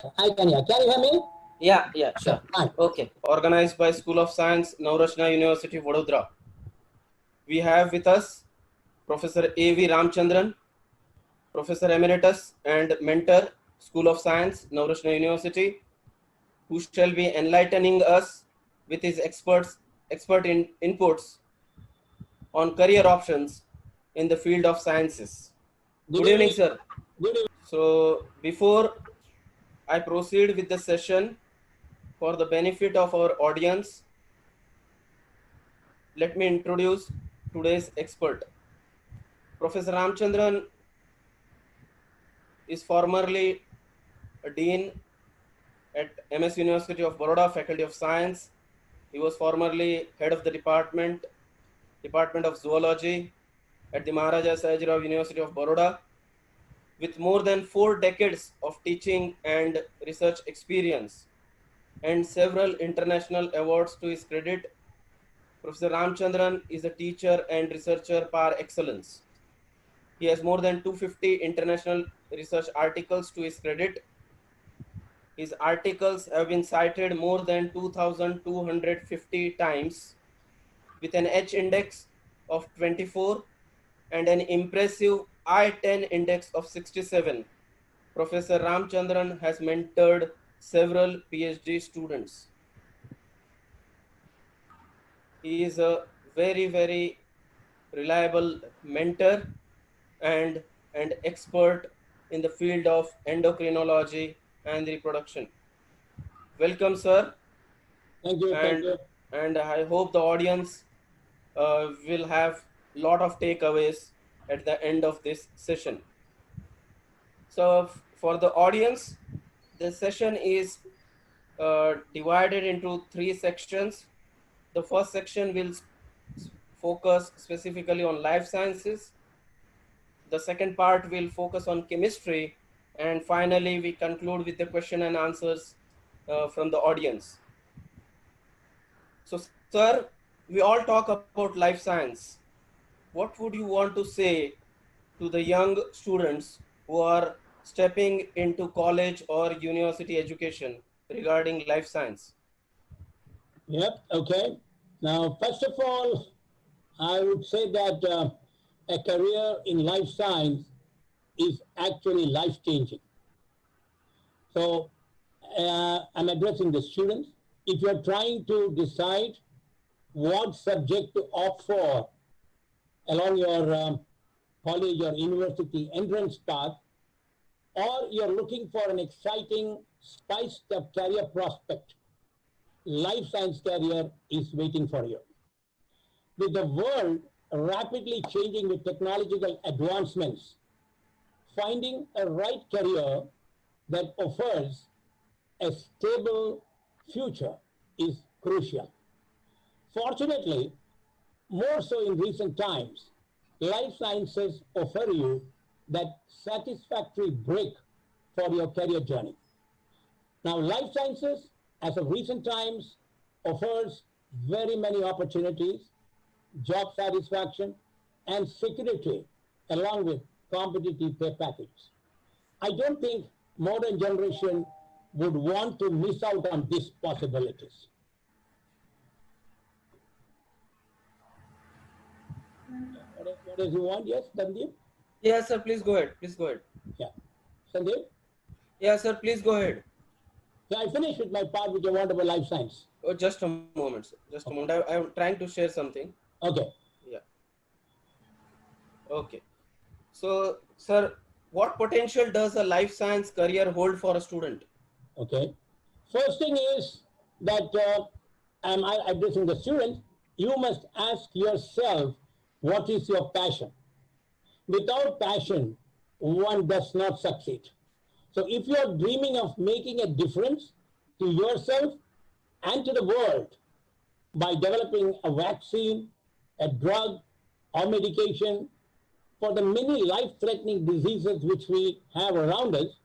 I can hear. Can you hear me? Yeah, sure. Fine. Okay. Organized by School of Science, Navrachna University, Vadodara. We have with us Professor A.V. Ramchandran, Professor Emeritus and Mentor, School of Science, Navrachna University, who shall be enlightening us with his expert inputs on career options in the field of sciences. Good evening, sir. Good evening. So, before I proceed with the session, for the benefit of our audience, let me introduce today's expert. Professor Ramchandran is formerly a dean at MS University of Baroda, Faculty of Science. He was formerly head of the Department of Zoology at the Maharaja Sayajirao University of Baroda. With more than 4 decades of teaching and research experience and several international awards to his credit, Professor Ramchandran is a teacher and researcher par excellence. He has more than 250 international research articles to his credit. His articles have been cited more than 2,250 times with an H index of 24 and an impressive I-10 index of 67. Professor Ramchandran has mentored several PhD students. He is a very reliable mentor and expert in the field of endocrinology and reproduction. Welcome, sir. Thank you. Thank you. And I hope the audience will have lot of takeaways at the end of this session. So for the audience, the session is divided into 3 sections. The first section will focus specifically on life sciences. The second part will focus on chemistry, and finally we conclude with the question and answers from the audience. So, sir, we all talk about life science. What would you want to say to the young students who are stepping into college or university education regarding life science? Yep. Okay. Now, first of all, I would say that a career in life science is actually life changing. So, I'm addressing the students. If you're trying to decide what subject to opt for along your college or university entrance path, or you're looking for an exciting, spiced up career prospect, life science career is waiting for you. With the world rapidly changing with technological advancements, finding a right career that offers a stable future is crucial. Fortunately, more so in recent times, life sciences offer you that satisfactory break for your career journey. Now, life sciences, as of recent times, offers very many opportunities, job satisfaction, and security, along with competitive pay package. I don't think modern generation would want to miss out on these possibilities. What does you want? Yes, Sandeep? Yes, sir, please go ahead. Please go ahead. Yeah. Sandeep? Yeah, sir, please go ahead. Yeah, I finished with my part which I want about life science. Oh, just a moment, sir. Just a moment. I'm trying to share something. Okay. Yeah. Okay. So, sir, what potential does a life science career hold for a student? Okay. First thing is that am I addressing the student? You must ask yourself, what is your passion? Without passion, one does not succeed. So if you are dreaming of making a difference to yourself and to the world by developing a vaccine, a drug, or medication for the many life-threatening diseases which we have around us,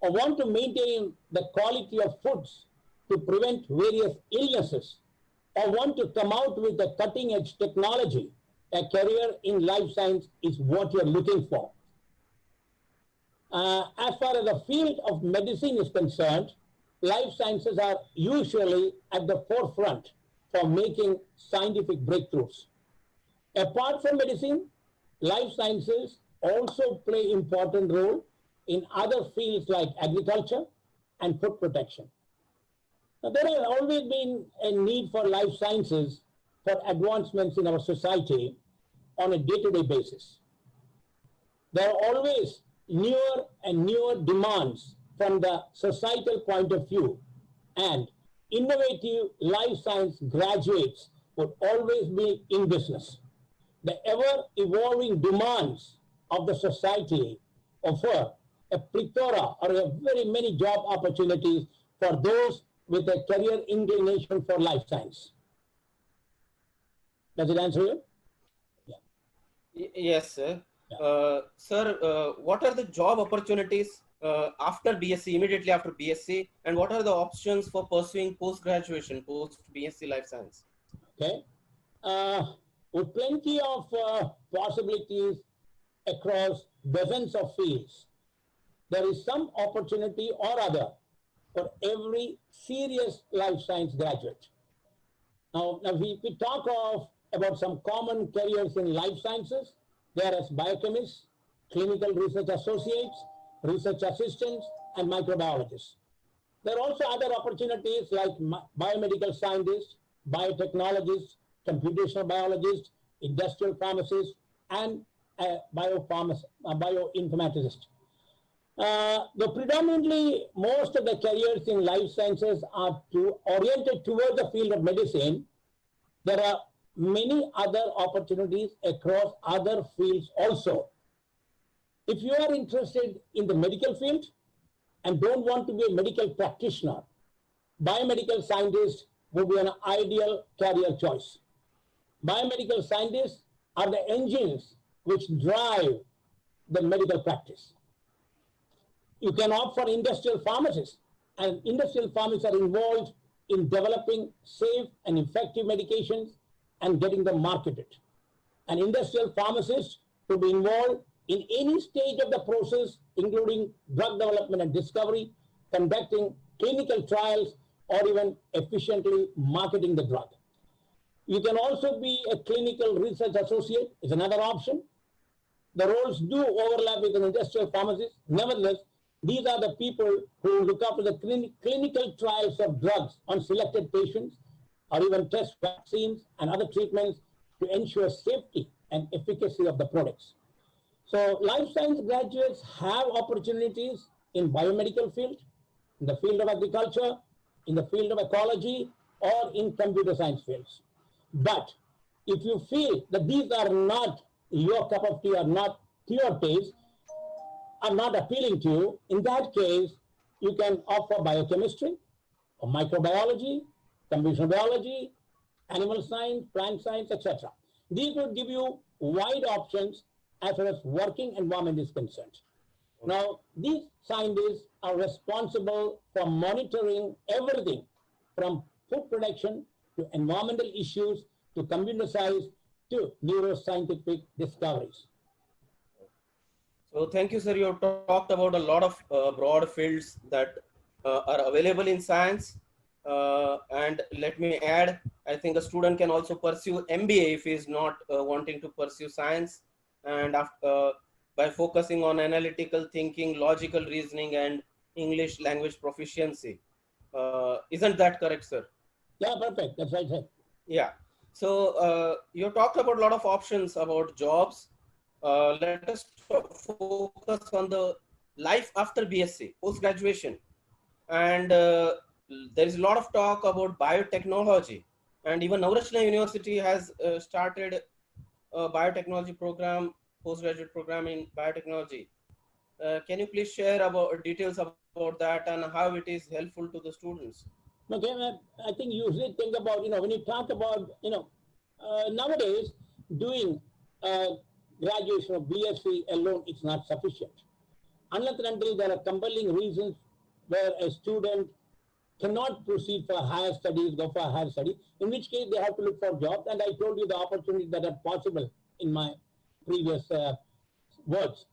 or want to maintain the quality of foods to prevent various illnesses, or want to come out with a cutting-edge technology, a career in life science is what you're looking for. As far as the field of medicine is concerned, life sciences are usually at the forefront for making scientific breakthroughs. Apart from medicine, life sciences also play important role in other fields like agriculture and food protection. Now, there has always been a need for life sciences for advancements in our society on a day-to-day basis. There are always newer and newer demands from the societal point of view, and innovative life science graduates would always be in business. The ever-evolving demands of the society offer a plethora or a very many job opportunities for those with a career inclination for life science. Does it answer you? Yes, sir. Yeah. Sir, what are the job opportunities after BSc, immediately after BSc, and what are the options for pursuing post-graduation, post-BSc Life Science? Okay. With plenty of possibilities across dozens of fields, there is some opportunity or other for every serious life science graduate. Now we talk about some common careers in life sciences. There are biochemists, clinical research associates, research assistants, and microbiologists. There are also other opportunities like biomedical scientists, biotechnologists, computational biologists, industrial pharmacists, and bioinformaticists. Though predominantly most of the careers in life sciences are oriented towards the field of medicine, there are many other opportunities across other fields also. If you are interested in the medical field and don't want to be a medical practitioner, biomedical scientists would be an ideal career choice. Biomedical scientists are the engines which drive the medical practice. You can opt for industrial pharmacists, and industrial pharmacists are involved in developing safe and effective medications and getting them marketed. An industrial pharmacist could be involved in any stage of the process, including drug development and discovery, conducting clinical trials, or even efficiently marketing the drug. You can also be a clinical research associate, is another option. The roles do overlap with an industrial pharmacist. Nevertheless, these are the people who look after the clinical trials of drugs on selected patients, or even test vaccines and other treatments to ensure safety and efficacy of the products. So life science graduates have opportunities in biomedical field, in the field of agriculture, in the field of ecology, or in computer science fields. But if you feel that these are not your cup of tea or not to your taste, are not appealing to you, in that case, you can opt for biochemistry or microbiology, computational biology, animal science, plant science, etc. These will give you wide options as far as working environment is concerned. Now, these scientists are responsible for monitoring everything from food production to environmental issues to computer science to neuroscientific discoveries. So thank you, sir. You have talked about a lot of broad fields that are available in science. And let me add, I think a student can also pursue MBA if he is not wanting to pursue science. And after, by focusing on analytical thinking, logical reasoning, and English language proficiency. Isn't that correct, sir? Yeah, perfect. That's right, sir. Yeah. So you talked about a lot of options about jobs. Let us focus on the life after BSc, post-graduation. And there is a lot of talk about biotechnology. And even Navrachna University has started a biotechnology program, postgraduate program in biotechnology. Can you please share about details about that and how it is helpful to the students? Okay, I think you usually think about, when you talk about, nowadays doing graduation of BSc alone is not sufficient. Unless and until there are compelling reasons where a student cannot proceed for higher studies, go for higher studies, in which case they have to look for jobs. And I told you the opportunities that are possible in my previous words.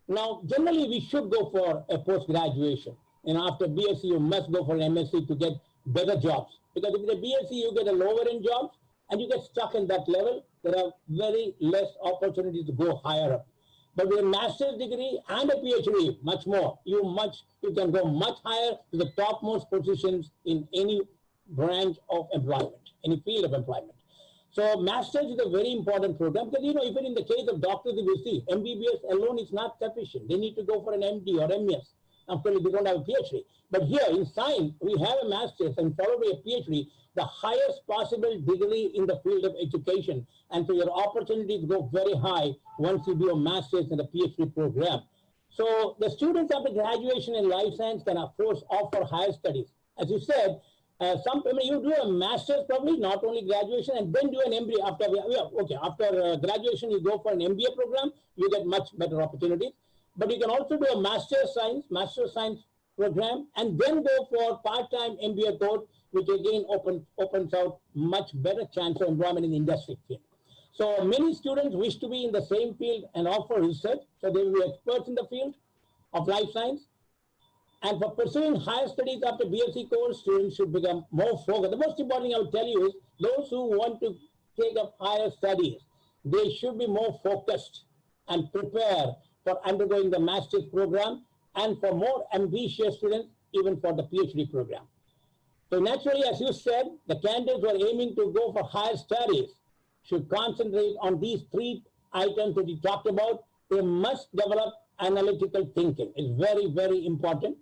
Now, generally, we should go for a post-graduation. After BSc, you must go for an MSc to get better jobs. Because if it's a BSc, you get a lower-end jobs, and you get stuck in that level. There are very less opportunities to go higher up. But with a master's degree and a PhD, much more. You can go much higher to the topmost positions in any branch of employment, any field of employment. So masters is a very important program because, even in the case of doctors, if you see, MBBS alone is not sufficient. They need to go for an MD or MS. Of course, they don't have a PhD. But here in science, we have a master's and followed by a PhD, the highest possible degree in the field of education. And so your opportunities go very high once you do a master's and a PhD program. So the students after graduation in life science can, of course, offer higher studies. As you said, you do a master's probably, not only graduation, and then do an MBA after. After graduation, you go for an MBA program, you get much better opportunities. But you can also do a master's science program, and then go for part-time MBA course, which again opens out much better chance of employment in the industry field. So many students wish to be in the same field and offer research, so they will be experts in the field of life science. And for pursuing higher studies after BSc course, students should become more focused. The most important thing I will tell you is those who want to take up higher studies, they should be more focused and prepare for undergoing the master's program, and for more ambitious students, even for the PhD program. So naturally, as you said, the candidates who are aiming to go for higher studies should concentrate on these three items that we talked about. They must develop analytical thinking. It's very, very important.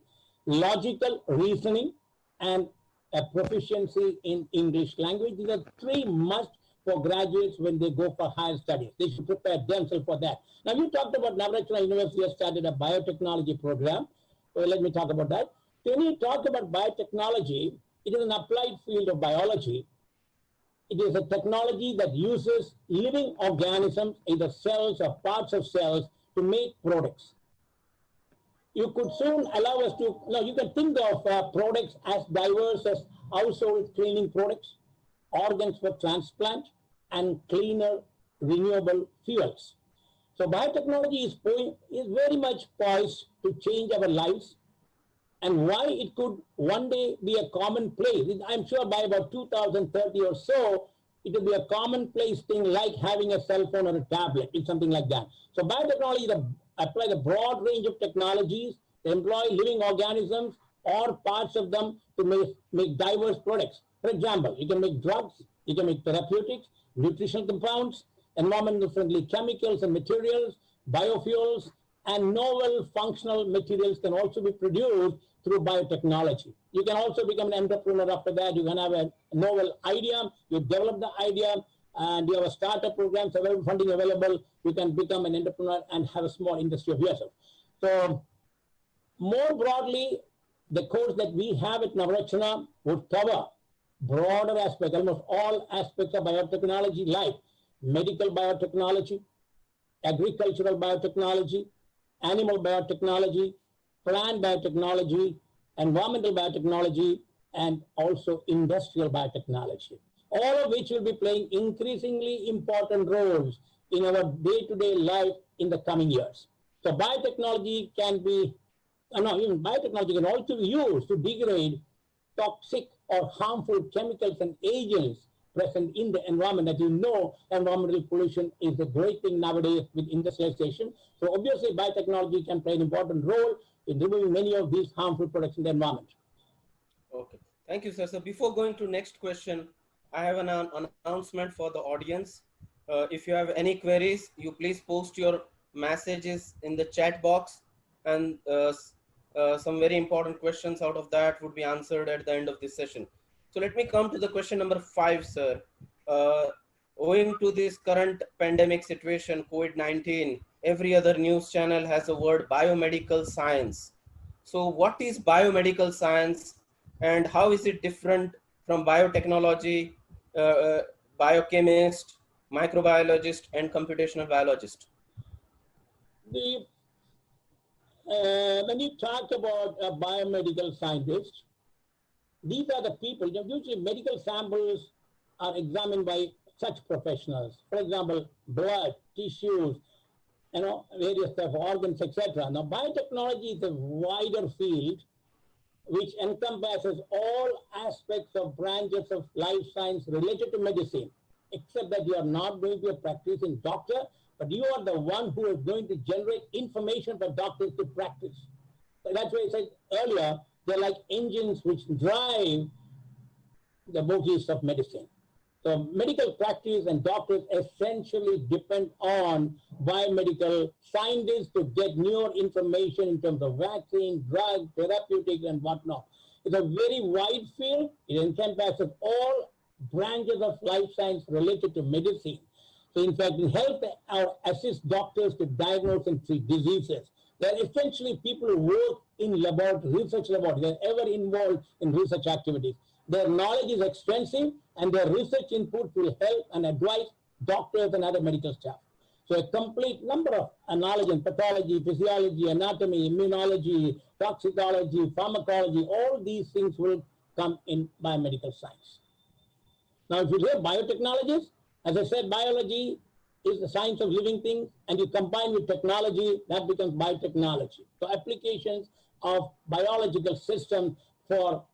Logical reasoning, and a proficiency in English language. These are three must for graduates when they go for higher studies. They should prepare themselves for that. Now, you talked about Navratna University has started a biotechnology program. So let me talk about that. When you talk about biotechnology, it is an applied field of biology. It is a technology that uses living organisms, either cells or parts of cells, to make products. You could soon allow us to, you can think of products as diverse as household cleaning products, organs for transplant, and cleaner renewable fuels. So biotechnology is very much poised to change our lives, and why it could one day be a commonplace. I'm sure by about 2030 or so, it will be a commonplace thing like having a cell phone or a tablet. It's something like that. So biotechnology apply a broad range of technologies to employ living organisms or parts of them to make diverse products. For example, you can make drugs, you can make therapeutics, nutritional compounds, environmentally friendly chemicals and materials, biofuels, and novel functional materials can also be produced through biotechnology. You can also become an entrepreneur after that. You can have a novel idea, you develop the idea, and you have a startup program, so funding available, you can become an entrepreneur and have a small industry of yourself. So more broadly, the course that we have at Navratna would cover broader aspects, almost all aspects of biotechnology, like medical biotechnology, agricultural biotechnology, animal biotechnology, plant biotechnology, environmental biotechnology, and also industrial biotechnology, all of which will be playing increasingly important roles in our day-to-day life in the coming years. So biotechnology biotechnology can also be used to degrade toxic or harmful chemicals and agents present in the environment. As you know, environmental pollution is a great thing nowadays with industrialization. So obviously biotechnology can play an important role in removing many of these harmful products in the environment. Okay, thank you, sir. So before going to next question, I have an announcement for the audience. If you have any queries, you please post your messages in the chat box, and some very important questions out of that would be answered at the end of this session. So let me come to the question number 5, sir. Owing to this current pandemic situation, COVID-19, every other news channel has a word biomedical science. So what is biomedical science, and how is it different from biotechnology, biochemist, microbiologist, and computational biologist? When you talk about biomedical scientists, these are the people. Usually medical samples are examined by such professionals. For example, blood, tissues, various type of organs, etc. Now, biotechnology is a wider field which encompasses all aspects of branches of life science related to medicine, except that you are not going to be a practicing doctor, but you are the one who is going to generate information for doctors to practice. So that's why I said earlier, they're like engines which drive the bogies of medicine. So medical practice and doctors essentially depend on biomedical scientists to get newer information in terms of vaccine, drug, therapeutic, and whatnot. It's a very wide field. It encompasses all branches of life science related to medicine. So in fact, it helps or assist doctors to diagnose and treat diseases. They're essentially people who work in research laboratories. They're ever involved in research activities. Their knowledge is extensive, and their research inputs will help and advise doctors and other medical staff. So a complete number of knowledge in pathology, physiology, anatomy, immunology, toxicology, pharmacology, all these things will come in biomedical science. Now, if you hear biotechnologies, as I said, biology is the science of living things, and you combine with technology, that becomes biotechnology. So applications of biological systems for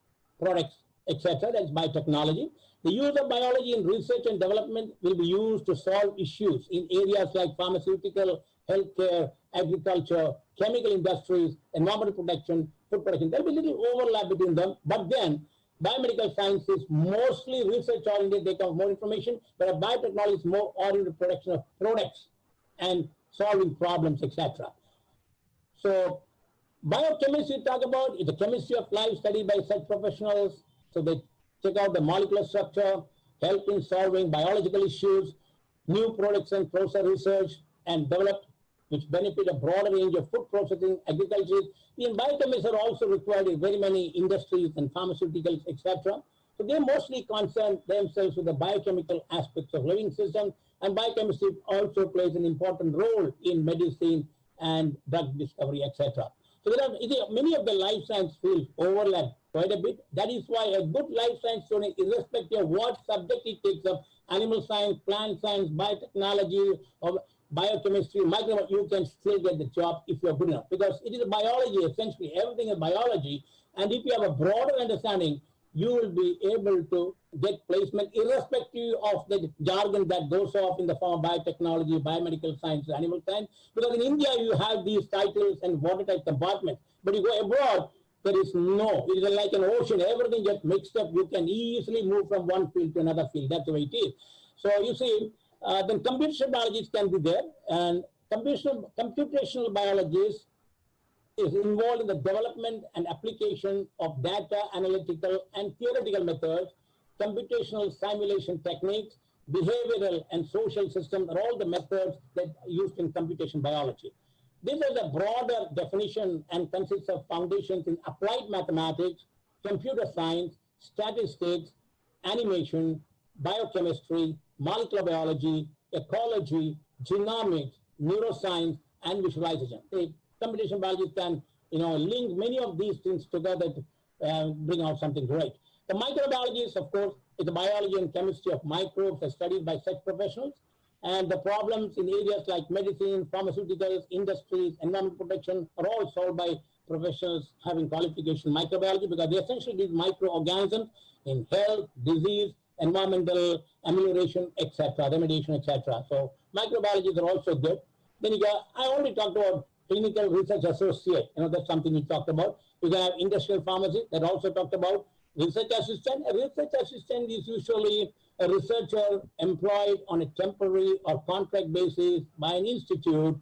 products, etc., that's biotechnology. The use of biology in research and development will be used to solve issues in areas like pharmaceutical, healthcare, agriculture, chemical industries, environmental protection, food production. There will be little overlap between them, but then biomedical science is mostly research oriented, they come more information, but biotechnology is more oriented production of products and solving problems, etc. So biochemistry talk about is the chemistry of life studied by such professionals. So they check out the molecular structure, help in solving biological issues, new products and process research, and develop which benefit a broader range of food processing, agriculture. In biochemists are also required in very many industries and pharmaceuticals, etc. So they mostly concern themselves with the biochemical aspects of living systems, and biochemistry also plays an important role in medicine and drug discovery, etc. So there are many of the life science fields overlap quite a bit. That is why a good life science student, irrespective of what subject he takes up, animal science, plant science, biotechnology, or biochemistry, microbiology, you can still get the job if you're good enough. Because it is a biology, essentially, everything is biology. And if you have a broader understanding, you will be able to get placement irrespective of the jargon that goes off in the form of biotechnology, biomedical science, animal science. Because in India, you have these titles and watertight compartments. But you go abroad, there is no, it is like an ocean. Everything gets mixed up. You can easily move from one field to another field. That's the way it is. So you see, then computational biologists can be there. And computational biologists is involved in the development and application of data analytical and theoretical methods, computational simulation techniques, behavioral and social systems are all the methods that are used in computation biology. This is a broader definition and consists of foundations in applied mathematics, computer science, statistics, animation, biochemistry, molecular biology, ecology, genomics, neuroscience, and visualization. The computation biology can link many of these things together to bring out something great. The microbiology, of course, is the biology and chemistry of microbes as studied by such professionals. And the problems in areas like medicine, pharmaceuticals, industries, environmental protection are all solved by professionals having qualification in microbiology, because they essentially these microorganisms in health, disease, environmental amelioration, etc., remediation, etc. So microbiologists are also good. Then you got, I already talked about clinical research associate. That's something we talked about. You can have industrial pharmacy that also talked about. Research assistant. A research assistant is usually a researcher employed on a temporary or contract basis by an institute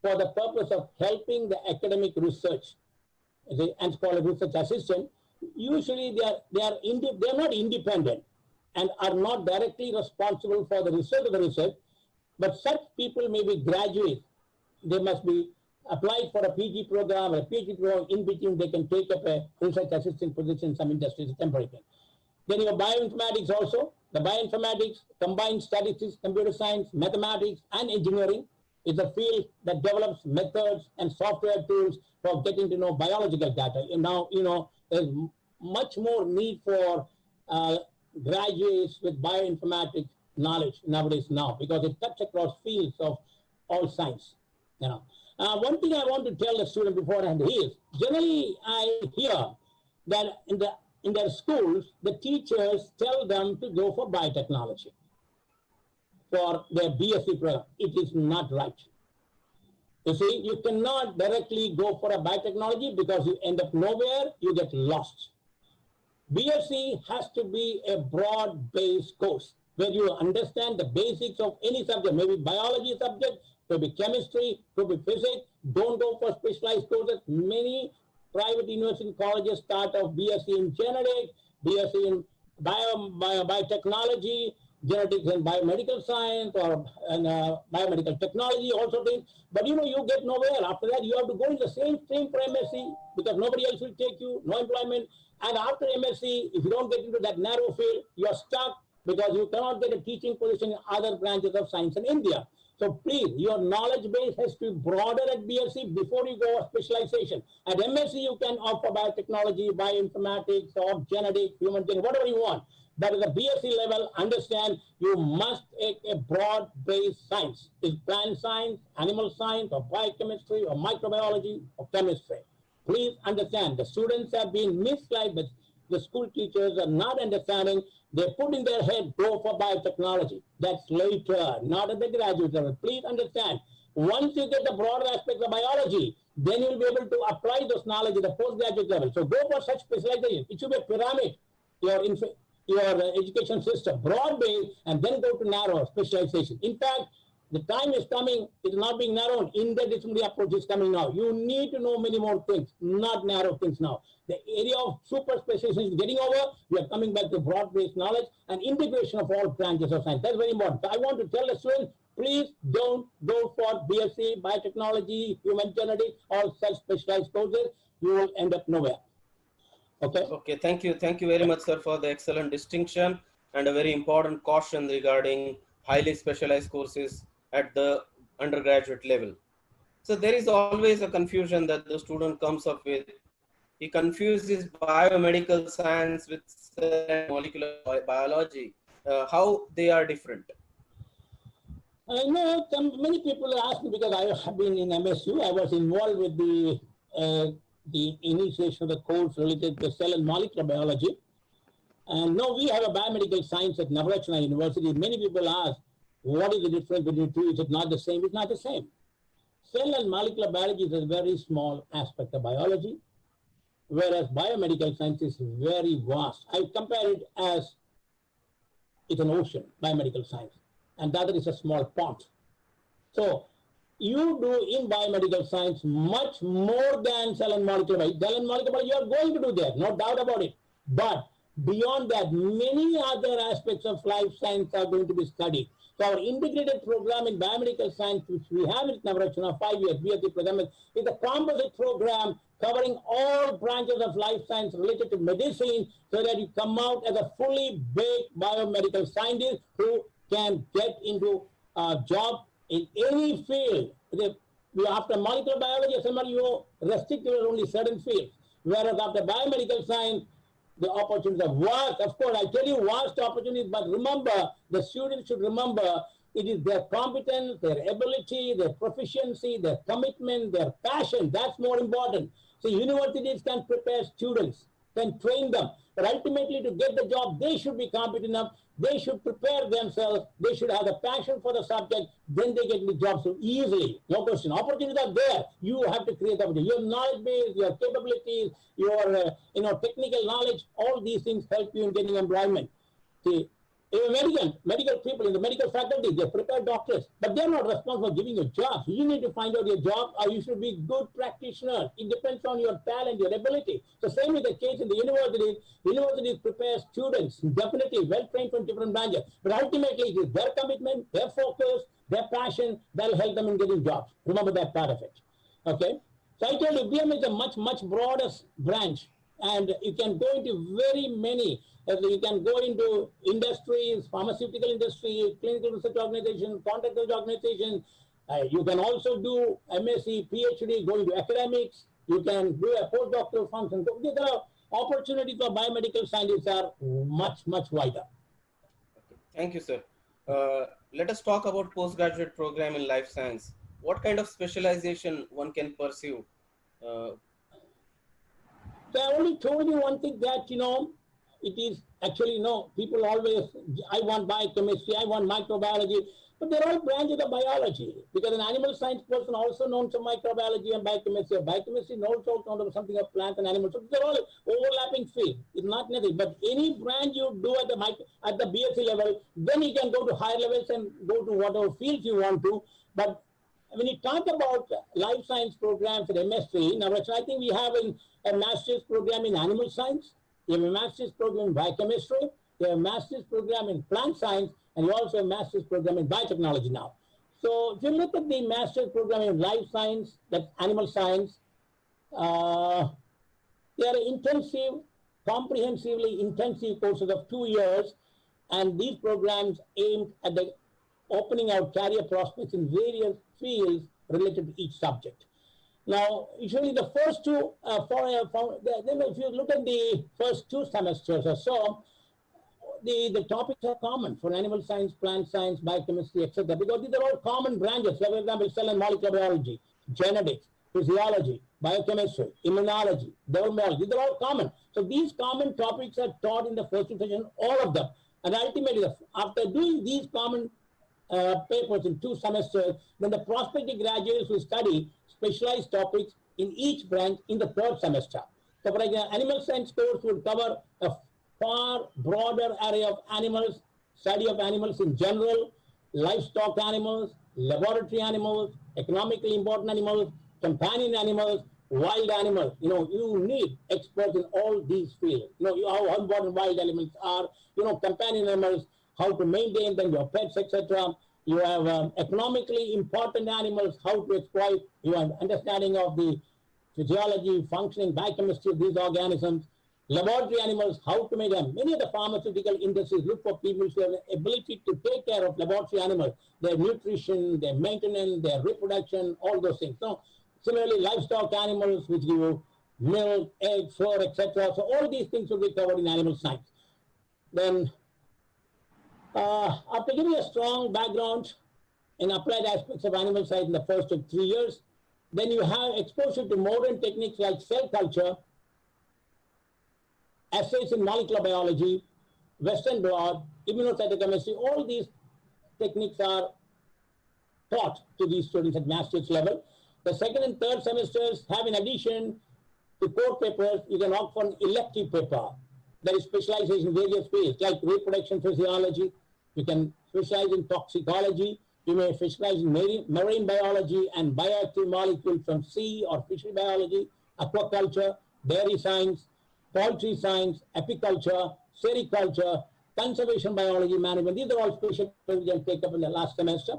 for the purpose of helping the academic research. And it's called a research assistant. Usually they are not independent and are not directly responsible for the result of the research, but such people may be graduates. They must be applied for a PG program or a PhD program. In between, they can take up a research assistant position in some industries, a temporary thing. Then you have bioinformatics also. The bioinformatics combines statistics, computer science, mathematics, and engineering. It's a field that develops methods and software tools for getting to know biological data. And now, there's much more need for graduates with bioinformatics knowledge nowadays because it cuts across fields of all science. One thing I want to tell the student beforehand is, generally I hear that in their schools, the teachers tell them to go for biotechnology for their BSc program. It is not right. You see, you cannot directly go for a biotechnology because you end up nowhere, you get lost. BSc has to be a broad-based course where you understand the basics of any subject, maybe biology subject, could be chemistry, could be physics. Don't go for specialized courses. Many private university colleges start off BSc in genetics, BSc in biotechnology, genetics and biomedical science, or biomedical technology, also things. But you get nowhere. After that, you have to go in the same stream for MSc because nobody else will take you, no employment. And after MSc, if you don't get into that narrow field, you're stuck because you cannot get a teaching position in other branches of science in India. So please, your knowledge base has to be broader at BSc before you go for specialization. At MSc, you can offer biotechnology, bioinformatics, or genetics, human genetics, whatever you want. But at the BSc level, understand you must take a broad-based science. It's plant science, animal science, or biochemistry, or microbiology, or chemistry. Please understand, the students have been misled, but the school teachers are not understanding. They put in their head, go for biotechnology. That's later, not at the graduate level. Please understand, once you get the broader aspects of biology, then you'll be able to apply those knowledge at the postgraduate level. So go for such specialization. It should be a pyramid, your education system, broad-based, and then go to narrow specialization. In fact, the time is coming, it's not being narrowed. Interdisciplinary approach is coming now. You need to know many more things, not narrow things now. The area of super specialization is getting over. We are coming back to broad-based knowledge and integration of all branches of science. That's very important. So I want to tell the students, please don't go for BSc, biotechnology, human genetics, or such specialized courses. You will end up nowhere. Okay. Okay. Thank you. Thank you very much, sir, for the excellent distinction and a very important caution regarding highly specialized courses at the undergraduate level. So there is always a confusion that the student comes up with. He confuses biomedical science with molecular biology. How they are different? I know many people ask me because I have been in MSU. I was involved with the initiation of the course related to cell and molecular biology. And now we have a biomedical science at Navratna University. Many people ask, what is the difference between the two? Is it not the same? It's not the same. Cell and molecular biology is a very small aspect of biology, whereas biomedical science is very vast. I compare it as it's an ocean, biomedical science, and the other is a small pond. So you do in biomedical science much more than cell and molecular biology. Cell and molecular biology, you are going to do that, no doubt about it. But beyond that, many other aspects of life science are going to be studied. So our integrated program in biomedical science, which we have in Navratna, 5 years, BSc program, is a composite program covering all branches of life science related to medicine so that you come out as a fully baked biomedical scientist who can get into a job in any field. After molecular biology, you restrict to only certain fields. Whereas after biomedical science, the opportunities are vast. Of course, I tell you vast opportunities, but remember, the students should remember it is their competence, their ability, their proficiency, their commitment, their passion. That's more important. So universities can prepare students, can train them, but ultimately to get the job, they should be competent enough. They should prepare themselves. They should have the passion for the subject. Then they get the job so easily. No question. Opportunities are there. You have to create the opportunity. Your knowledge base, your capabilities, your technical knowledge, all these things help you in getting employment. See, medical people in the medical faculty, they prepare doctors, but they're not responsible for giving you jobs. You need to find out your job, or you should be good practitioner. It depends on your talent, your ability. So same is the case in the universities. Universities prepare students, definitely well-trained from different branches, but ultimately it is their commitment, their focus, their passion that will help them in getting jobs. Remember that part of it. Okay? So I tell you, BM is a much broader branch, and you can go into very many. You can go into industries, pharmaceutical industry, clinical research organization, contract research organization. You can also do MSc, PhD, go into academics. You can do a postdoctoral function. The opportunities for biomedical scientists are much wider. Thank you, sir. Let us talk about postgraduate program in life science. what kind of specialization one can pursue? So I only told you one thing that, it is actually, people always, I want biochemistry, I want microbiology, but they're all branches of biology, because an animal science person also knows some microbiology and biochemistry. Biochemistry knows also something of plants and animals. So they're all overlapping fields. It's not nothing, but any branch you do at the BSc level, then you can go to higher levels and go to whatever fields you want to. But when you talk about life science program for MSc, now I think we have a master's program in animal science, you have a master's program in biochemistry, you have a master's program in plant science, and you also have a master's program in biotechnology now. So if you look at the master's program in life science, that's animal science, they are intensive, comprehensively intensive courses of 2 years, and these programs aimed at the opening out career prospects in various fields related to each subject. Now, usually the first two, then if you look at the first 2 semesters or so, the topics are common for animal science, plant science, biochemistry, etc. Because these are all common branches. For example, cell and molecular biology, genetics, physiology, biochemistry, immunology, dermatology. These are all common. So these common topics are taught in the first 2 sessions, all of them. And ultimately, after doing these common papers in 2 semesters, then the prospective graduates will study specialized topics in each branch in the 3rd semester. So for example, animal science course will cover a far broader array of animals, study of animals in general, livestock animals, laboratory animals, economically important animals, companion animals, wild animals. You need experts in all these fields. How important wild animals are, companion animals, how to maintain them, your pets, etc. You have economically important animals, how to exploit. You have understanding of the physiology, functioning, biochemistry of these organisms. Laboratory animals, how to make them. Many of the pharmaceutical industries look for people who have the ability to take care of laboratory animals, their nutrition, their maintenance, their reproduction, all those things. So, similarly, livestock animals, which give you milk, eggs, fur, etc. So all these things will be covered in animal science. Then, after giving a strong background in applied aspects of animal science in the first 3 years, then you have exposure to modern techniques like cell culture, assays in molecular biology, Western blot, immunocytochemistry. All these techniques are taught to these students at master's level. The 2nd and 3rd semesters have, in addition to core papers, you can opt for an elective paper that is specialization in various fields like reproduction physiology. You can specialize in toxicology. You may specialize in marine biology and bioactive molecules from sea or fishery biology, aquaculture, dairy science, poultry science, apiculture, sericulture, conservation biology management. These are all special you can take up in the last semester.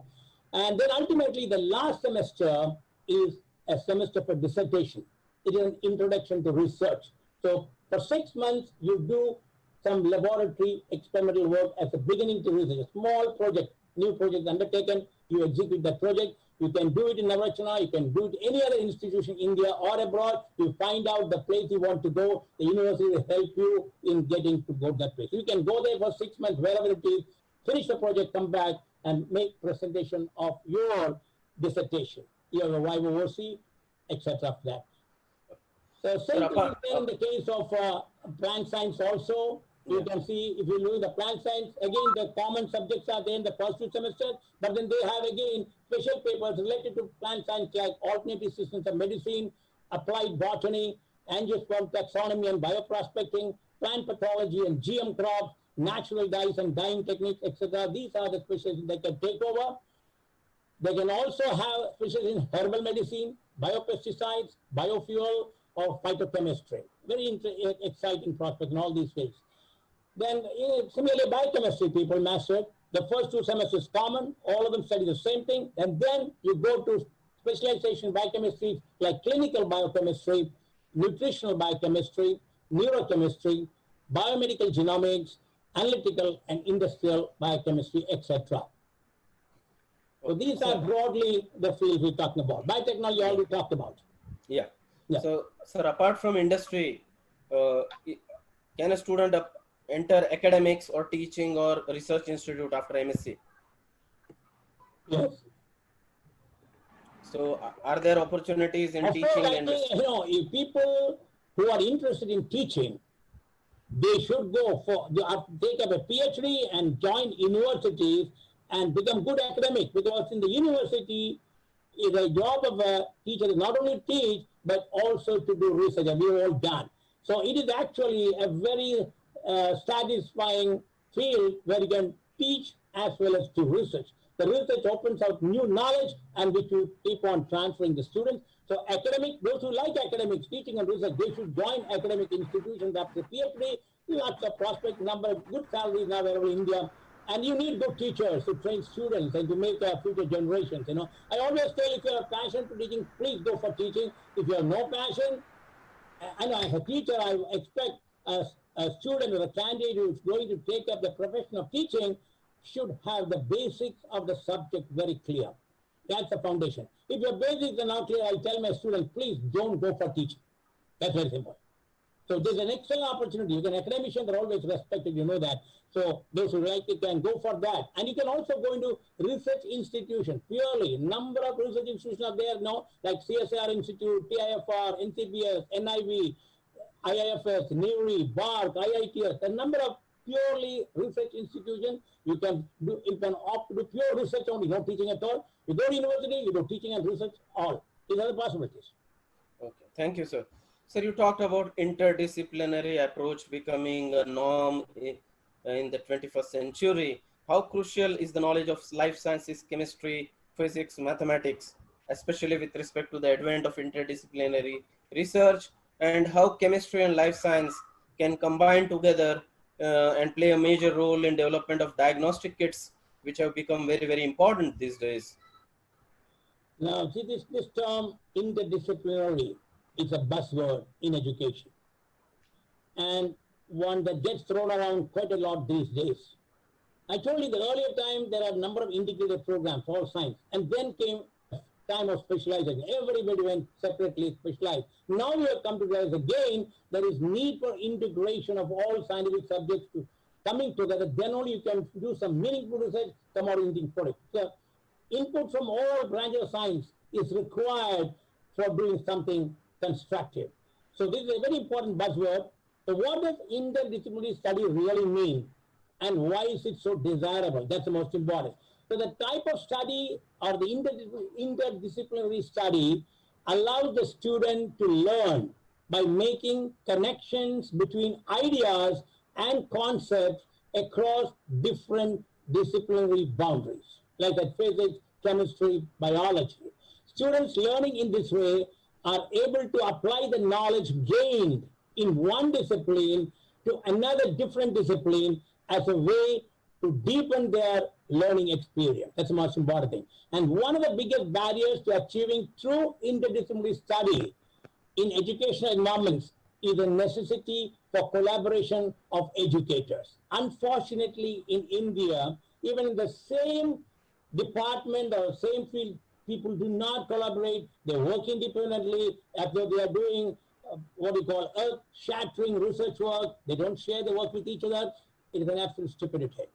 And then ultimately the last semester is a semester for dissertation. It is an introduction to research. So for 6 months, you do some laboratory experimental work as a beginning to research, a small project, new project undertaken, you execute that project. You can do it in Navrachana, you can do it any other institution, India or abroad. You find out the place you want to go. The university will help you in getting to go to that place. You can go there for 6 months, wherever it is, finish the project, come back and make presentation of your dissertation. You have a viva voce, etc. for that. So same thing is there in the case of plant science also. You can see, if you look at the plant science, again, the common subjects are there in the first 2 semesters, but then they have, again, special papers related to plant science like alternative systems of medicine, applied botany, angiosperm taxonomy and bioprospecting, plant pathology and GM crops, natural dyes and dyeing techniques, etc. These are the specialties they can take over. They can also have specialties in herbal medicine, biopesticides, biofuel, or phytochemistry. Very exciting prospect in all these fields. Then, similarly, biochemistry people master. The first 2 semesters common, all of them study the same thing, and then you go to specialization in biochemistry like clinical biochemistry, nutritional biochemistry, neurochemistry, biomedical genomics, analytical and industrial biochemistry, etc. So these are broadly the fields we're talking about. Biotechnology already talked about. Yeah. So, sir, apart from industry, can a student enter academics or teaching or research institute after MSc? Yes. So, are there opportunities in Of course, teaching I and think, if people who are interested in teaching, they should go for take up a PhD and join universities and become good academics, because in the university, the job of a teacher is not only teach but also to do research, and we've all done. So it is actually a very satisfying field where you can teach as well as do research. The research opens out new knowledge and which you keep on transferring the students. So academic, those who like academics, teaching and research, they should join academic institutions after PhD. Lots of prospects, number of good salaries now available in India. And you need good teachers to train students and to make future generations. I always tell, if you have a passion for teaching, please go for teaching. If you have no passion, I know as a teacher, I expect a student or a candidate who is going to take up the profession of teaching should have the basics of the subject very clear. That's the foundation. If your basics are not clear, I tell my students, please don't go for teaching. That's very simple. So there's an excellent opportunity. You can, academicians are always respected, you know that. So those who like it can go for that. And you can also go into research institutions, purely. Number of research institutions are there now, like CSIR Institute, TIFR, NCBS, NIV, IIFS, NEWRI, BARC, IITS, a number of purely research institutions. You can opt to do pure research only, no teaching at all. You go to university, you do teaching and research, all. These are the possibilities. Okay, thank you, sir. Sir, you talked about interdisciplinary approach becoming a norm in the 21st century. How crucial is the knowledge of life sciences, chemistry, physics, mathematics, especially with respect to the advent of interdisciplinary research, and how chemistry and life science can combine together and play a major role in development of diagnostic kits, which have become very, very important these days? Now, see, this term interdisciplinary is a buzzword in education, and one that gets thrown around quite a lot these days. I told you the earlier time there are a number of integrated programs, all science, and then came time of specialization. Everybody went separately specialized. Now we have come to realize again there is need for integration of all scientific subjects to coming together. Then only you can do some meaningful research, come out with anything product. So input from all branches of science is required for doing something constructive. So this is a very important buzzword. So what does interdisciplinary study really mean? And why is it so desirable? That's the most important. So the type of study or the interdisciplinary study allows the student to learn by making connections between ideas and concepts across different disciplinary boundaries, like at physics, chemistry, biology. Students learning in this way are able to apply the knowledge gained in one discipline to another different discipline as a way to deepen their learning experience. That's the most important thing. And one of the biggest barriers to achieving true interdisciplinary study in educational environments is the necessity for collaboration of educators. Unfortunately, in India, even in the same department or same field, people do not collaborate. They work independently after they are doing what we call earth-shattering research work. They don't share the work with each other. It is an absolute stupidity.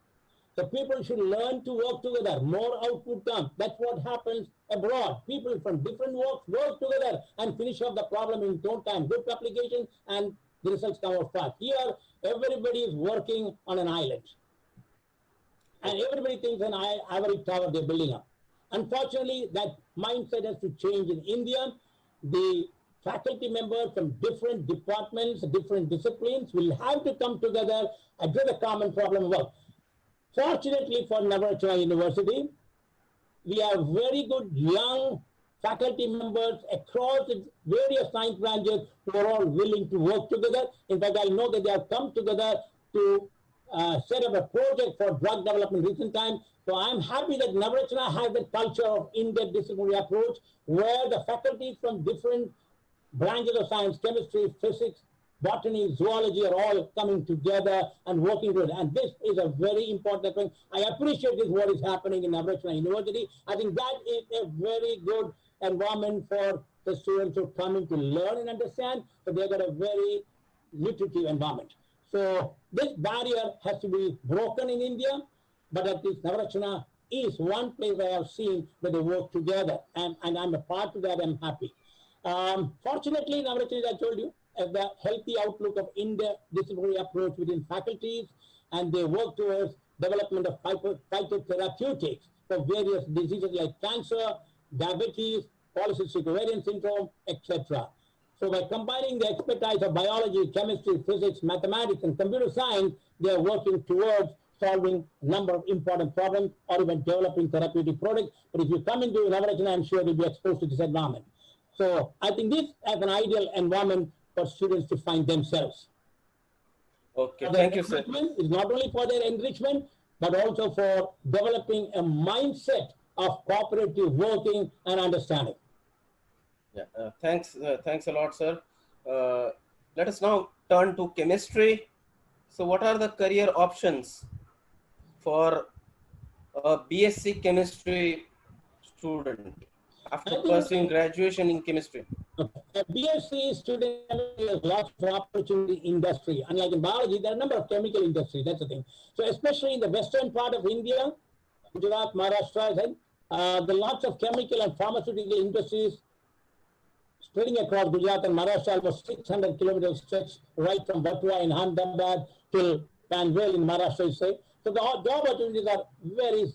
So people should learn to work together. More output comes. That's what happens abroad. People from different works work together and finish off the problem in no time. Good applications and the results come out fast. Here, everybody is working on an island. And everybody thinks an ivory tower they're building up. Unfortunately, that mindset has to change in India. The faculty members from different departments, different disciplines will have to come together, address a common problem work. Fortunately for Navarchala University, we have very good young faculty members across the various science branches who are all willing to work together. In fact, I know that they have come together to set up a project for drug development recent times. So I'm happy that Navarchala has the culture of interdisciplinary approach where the faculty from different branches of science, chemistry, physics, botany, zoology are all coming together and working together. And this is a very important thing. I appreciate this, what is happening in Navarchala University. I think that is a very good environment for the students who come in to learn and understand. So they've got a very nutritive environment. So this barrier has to be broken in India, but at least Navarchala is one place where I've seen that they work together, and I'm a part of that. I'm happy. Fortunately, in Navratna, as I told you, the healthy outlook of interdisciplinary approach within faculties, and they work towards development of phytotherapeutics for various diseases like cancer, diabetes, polycystic ovarian syndrome, etc. So by combining the expertise of biology, chemistry, physics, mathematics, and computer science, they are working towards solving a number of important problems or even developing therapeutic products. But if you come into Navratna, I'm sure you'll be exposed to this environment. So I think this is an ideal environment for students to find themselves. Okay, thank you, sir. It's not only for their enrichment, but also for developing a mindset of cooperative working and understanding. Yeah, thanks a lot, sir. Let us now turn to chemistry. So what are the career options for a BSc chemistry student after pursuing graduation in chemistry? A BSc student has lots of opportunity in industry. Unlike in biology, there are a number of chemical industries. That's the thing. So especially in the western part of India, Gujarat, Maharashtra, there are lots of chemical and pharmaceutical industries spreading across Gujarat and Maharashtra, almost 600 kilometers stretch right from Batua in Ahmedabad till Panvel in Maharashtra, say. So the job opportunities are very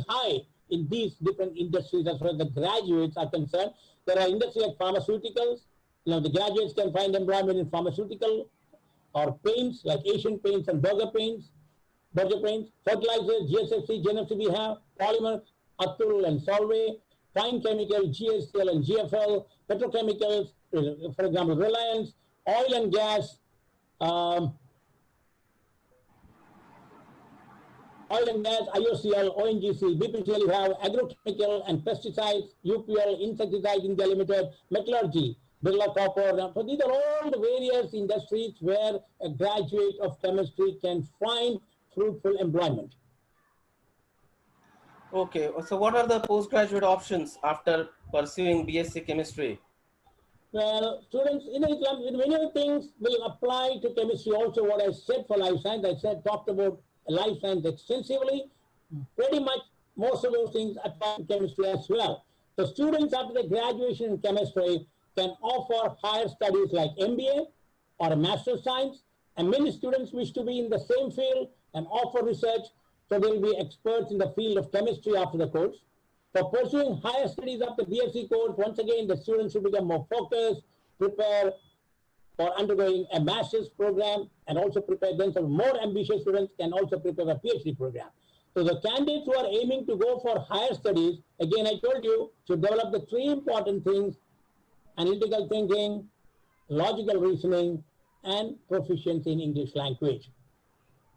high in these different industries as far as the graduates are concerned. There are industries like pharmaceuticals. The graduates can find employment in pharmaceutical or paints like Asian Paints and Berger Paints, fertilizers, GSFC, GNFC we have, polymers, Atul and Solvay, fine chemical, GSL and GFL, petrochemicals, for example, Reliance, oil and gas, IOCL, ONGC, BPCL, we have agrochemical and pesticides, UPL, insecticide India Limited, metallurgy, Birla Copper. So these are all the various industries where a graduate of chemistry can find fruitful employment. Okay, so what are the postgraduate options after pursuing BSc chemistry? Well, students, many of the things will apply to chemistry also. What I said for life science, talked about life science extensively. Pretty much most of those things apply to chemistry as well. So students after the graduation in chemistry can offer higher studies like MBA or a Master of Science, and many students wish to be in the same field and offer research, so they will be experts in the field of chemistry after the course. For pursuing higher studies after BSc course, once again, the students should become more focused, prepare for undergoing a master's program, and also prepare themselves. More ambitious students can also prepare a PhD program. So the candidates who are aiming to go for higher studies, again, I told you, should develop the three important things: analytical thinking, logical reasoning, and proficiency in English language.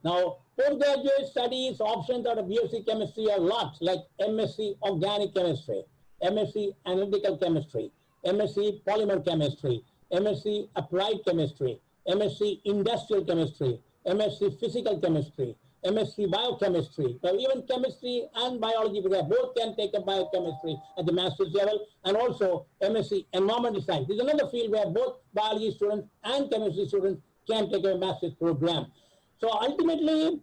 Now, postgraduate studies options out of BSc chemistry are lots, like MSc organic chemistry, MSc analytical chemistry, MSc polymer chemistry, MSc applied chemistry, MSc industrial chemistry, MSc physical chemistry, MSc biochemistry. Now, even chemistry and biology, because both can take up biochemistry at the master's level, and also MSc environmental science. This is another field where both biology students and chemistry students can take a master's program. So ultimately,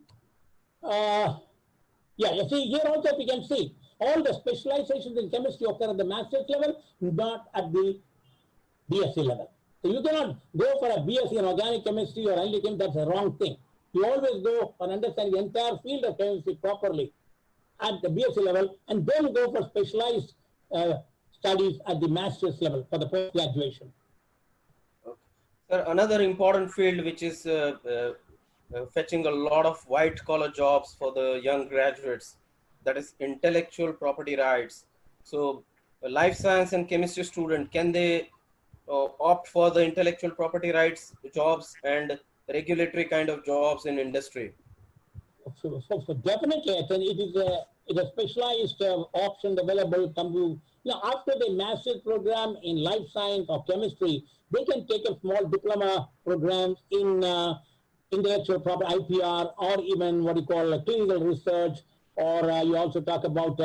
you see here also you can see all the specializations in chemistry occur at the master's level, not at the BSc level. So you cannot go for a BSc in organic chemistry or analytical. That's a wrong thing. You always go for understanding the entire field of chemistry properly at the BSc level, and then go for specialized studies at the master's level for the post-graduation. Okay. Sir, another important field which is fetching a lot of white-collar jobs for the young graduates, that is intellectual property rights. So a life science and chemistry student, can they opt for the intellectual property rights jobs and regulatory kind of jobs in industry? So definitely, I think it is a specialized option available. After the master's program in life science or chemistry, they can take a small diploma programs in intellectual property, IPR, or even what you call clinical research, or you also talk about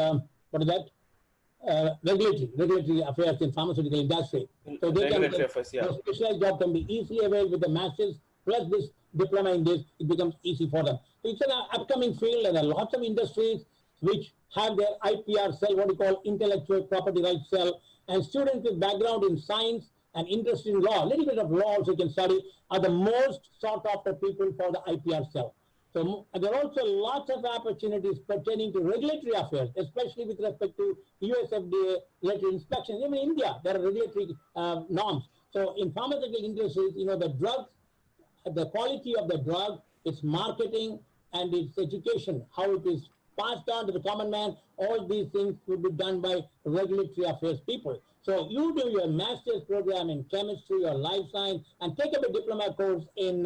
regulatory affairs in pharmaceutical industry. So they can, regulatory affairs, yeah. The specialized job can be easily available with the masters plus this diploma in this, it becomes easy for them. So it's an upcoming field, and there are lots of industries which have their IPR cell, what we call intellectual property rights cell, and students with background in science and interest in law, a little bit of law also can study, are the most sought after people for the IPR cell. So there are also lots of opportunities pertaining to regulatory affairs, especially with respect to US FDA regulatory inspections. Even in India, there are regulatory norms. So in pharmaceutical industries, the drugs, the quality of the drug, its marketing, and its education, how it is passed on to the common man, all these things will be done by regulatory affairs people. So you do your master's program in chemistry or life science and take up a diploma course in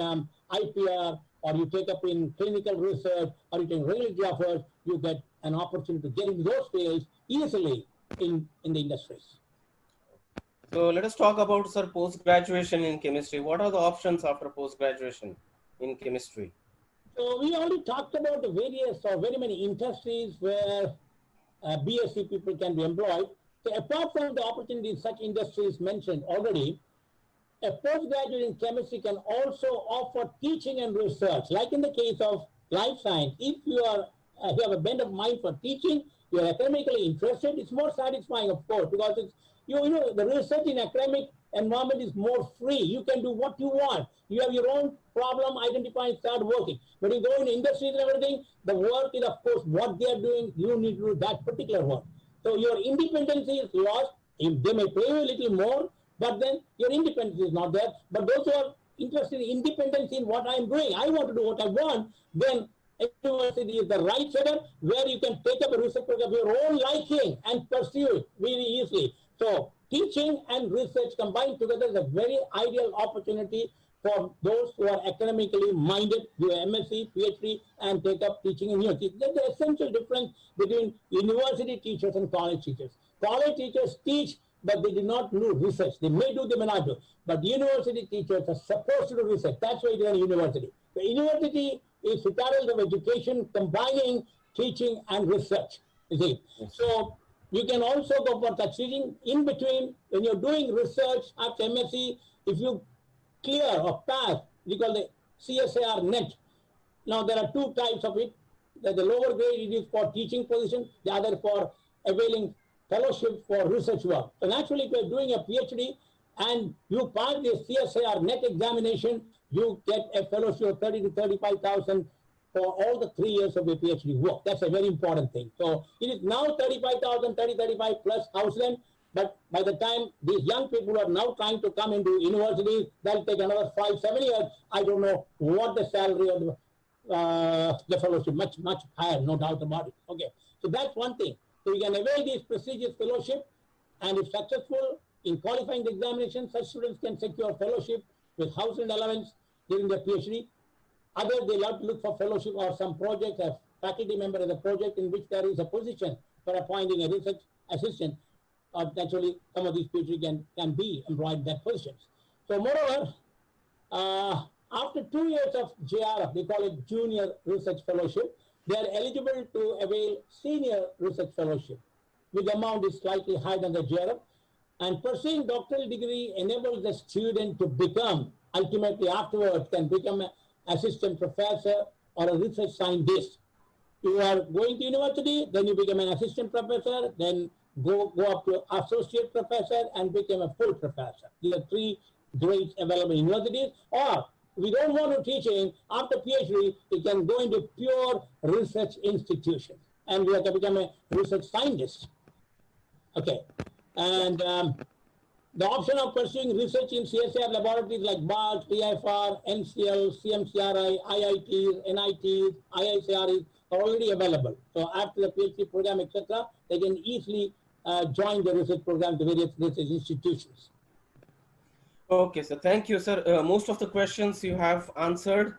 IPR, or you take up in clinical research, or you take regulatory affairs, you get an opportunity to get into those fields easily in the industries. So let us talk about, sir, post-graduation in chemistry. What are the options after post-graduation in chemistry? So we already talked about the various or very many industries where BSc people can be employed. So apart from the opportunities such industries mentioned already, a postgraduate in chemistry can also offer teaching and research. Like in the case of life science, if you have a bent of mind for teaching, you are academically interested, it's more satisfying, of course, because it's the research in academic environment is more free. You can do what you want. You have your own problem, identify and start working. When you go in industries and everything, the work is, of course, what they are doing. You need to do that particular work. So your independence is lost. They may pay you a little more, but then your independence is not there. But those who are interested in independence in what I'm doing, I want to do what I want, then university is the right setup where you can take up a research program of your own liking and pursue it very easily. So teaching and research combined together is a very ideal opportunity for those who are academically minded, do a MSc, PhD, and take up teaching in university. There's the essential difference between university teachers and college teachers. College teachers teach, but they do not do research. They may do, they may not do. But university teachers are supposed to do research. That's why they're in university. The university is citadel of education combining teaching and research. You see? Yes. So you can also go for succeeding in between. When you're doing research after MSc, if you clear or pass, we call the CSIR net. Now there are two types of it. The lower grade, it is for teaching position, the other for availing fellowship for research work. So naturally, if you're doing a PhD and you pass the CSIR net examination, you get a fellowship of 30 to 35,000 for all the 3 years of your PhD work. That's a very important thing. So it is now 35,000, 30, 35 plus house rent. But by the time these young people are now trying to come into universities, that'll take another 5, 7 years. I don't know what the salary of the fellowship, much higher, no doubt about it. Okay, so that's one thing. So you can avail this prestigious fellowship, and if successful in qualifying the examination, such students can secure fellowship with house and allowance during their PhD. Others, they love to look for fellowship or some project, a faculty member of the project in which there is a position for appointing a research assistant. Naturally, some of these PhD can be employed in that positions. So moreover, after 2 years of JRF, they call it Junior Research Fellowship, they are eligible to avail Senior Research Fellowship, which amount is slightly higher than the JRF. And pursuing doctoral degree enables the student to become, ultimately afterwards, can become an assistant professor or a research scientist. You are going to university, then you become an assistant professor, then go up to associate professor and become a full professor. These are 3 grades available in universities. Or if you don't want to teaching, after PhD, you can go into pure research institutions and you have to become a research scientist. Okay, and the option of pursuing research in CSIR laboratories like BARC, TIFR, NCL, CMCRI, IITs, NITs, IICRs are already available. So after the PhD program, etc., they can easily join the research program to various research institutions. Okay, so thank you, sir. Most of the questions you have answered.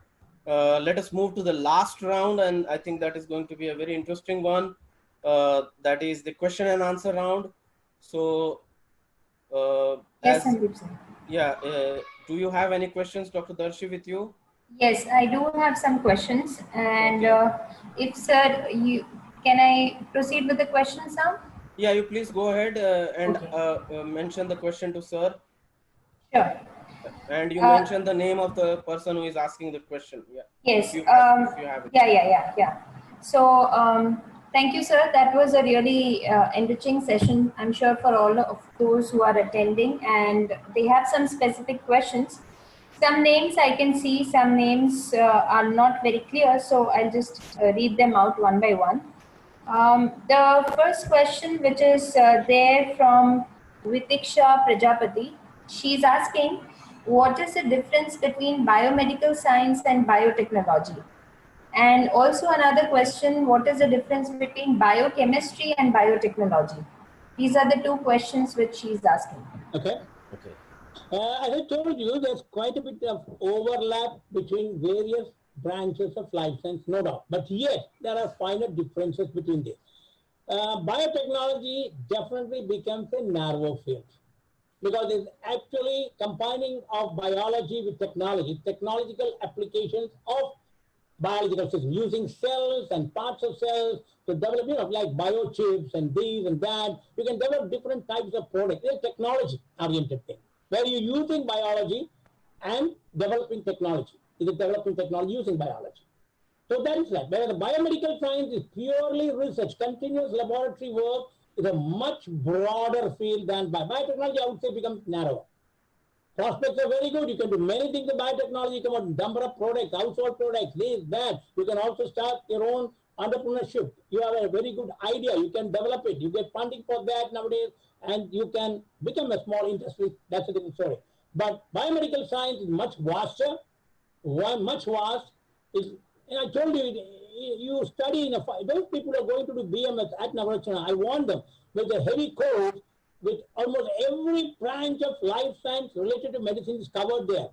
Let us move to the last round, and I think that is going to be a very interesting one. That is the question and answer round. So, yes, Sandeep sir. Yeah, do you have any questions, Dr. Darshi, with you? Yes, I do have some questions, and Okay. if sir, can I proceed with the questions now? Yeah, you please go ahead and Okay. mention the question to sir. Sure. And you mentioned the name of the person who is asking the question. Yeah. Yes. If you have it. Yeah. So, thank you, sir. That was a really enriching session, I'm sure, for all of those who are attending, and they have some specific questions. Some names I can see, some names are not very clear, so I'll just read them out one by one. The first question, which is there from Vitiksha Prajapati, she's asking, what is the difference between biomedical science and biotechnology? And also another question, what is the difference between biochemistry and biotechnology? These are the two questions which she's asking. Okay. As I told you, there's quite a bit of overlap between various branches of life science, no doubt. But yet, there are finer differences between these. Biotechnology definitely becomes a narrow field because it's actually combining of biology with technology, technological applications of biological systems, using cells and parts of cells to develop, like biochips and these and that. You can develop different types of products. It's a technology-oriented thing, where you're using biology and developing technology. It is developing technology using biology. So that is that. Whereas the biomedical science is purely research, continuous laboratory work is a much broader field than biotechnology. I would say becomes narrower. Prospects are very good. You can do many things in biotechnology. You can have number of products, household products, this, that. You can also start your own entrepreneurship. You have a very good idea. You can develop it. You get funding for that nowadays, and you can become a small industry. That's a different story. But biomedical science is much vaster, much vast. And I told you, you study those people who are going to do BMS at Nagarjuna, I want them with a heavy course with almost every branch of life science related to medicine is covered there.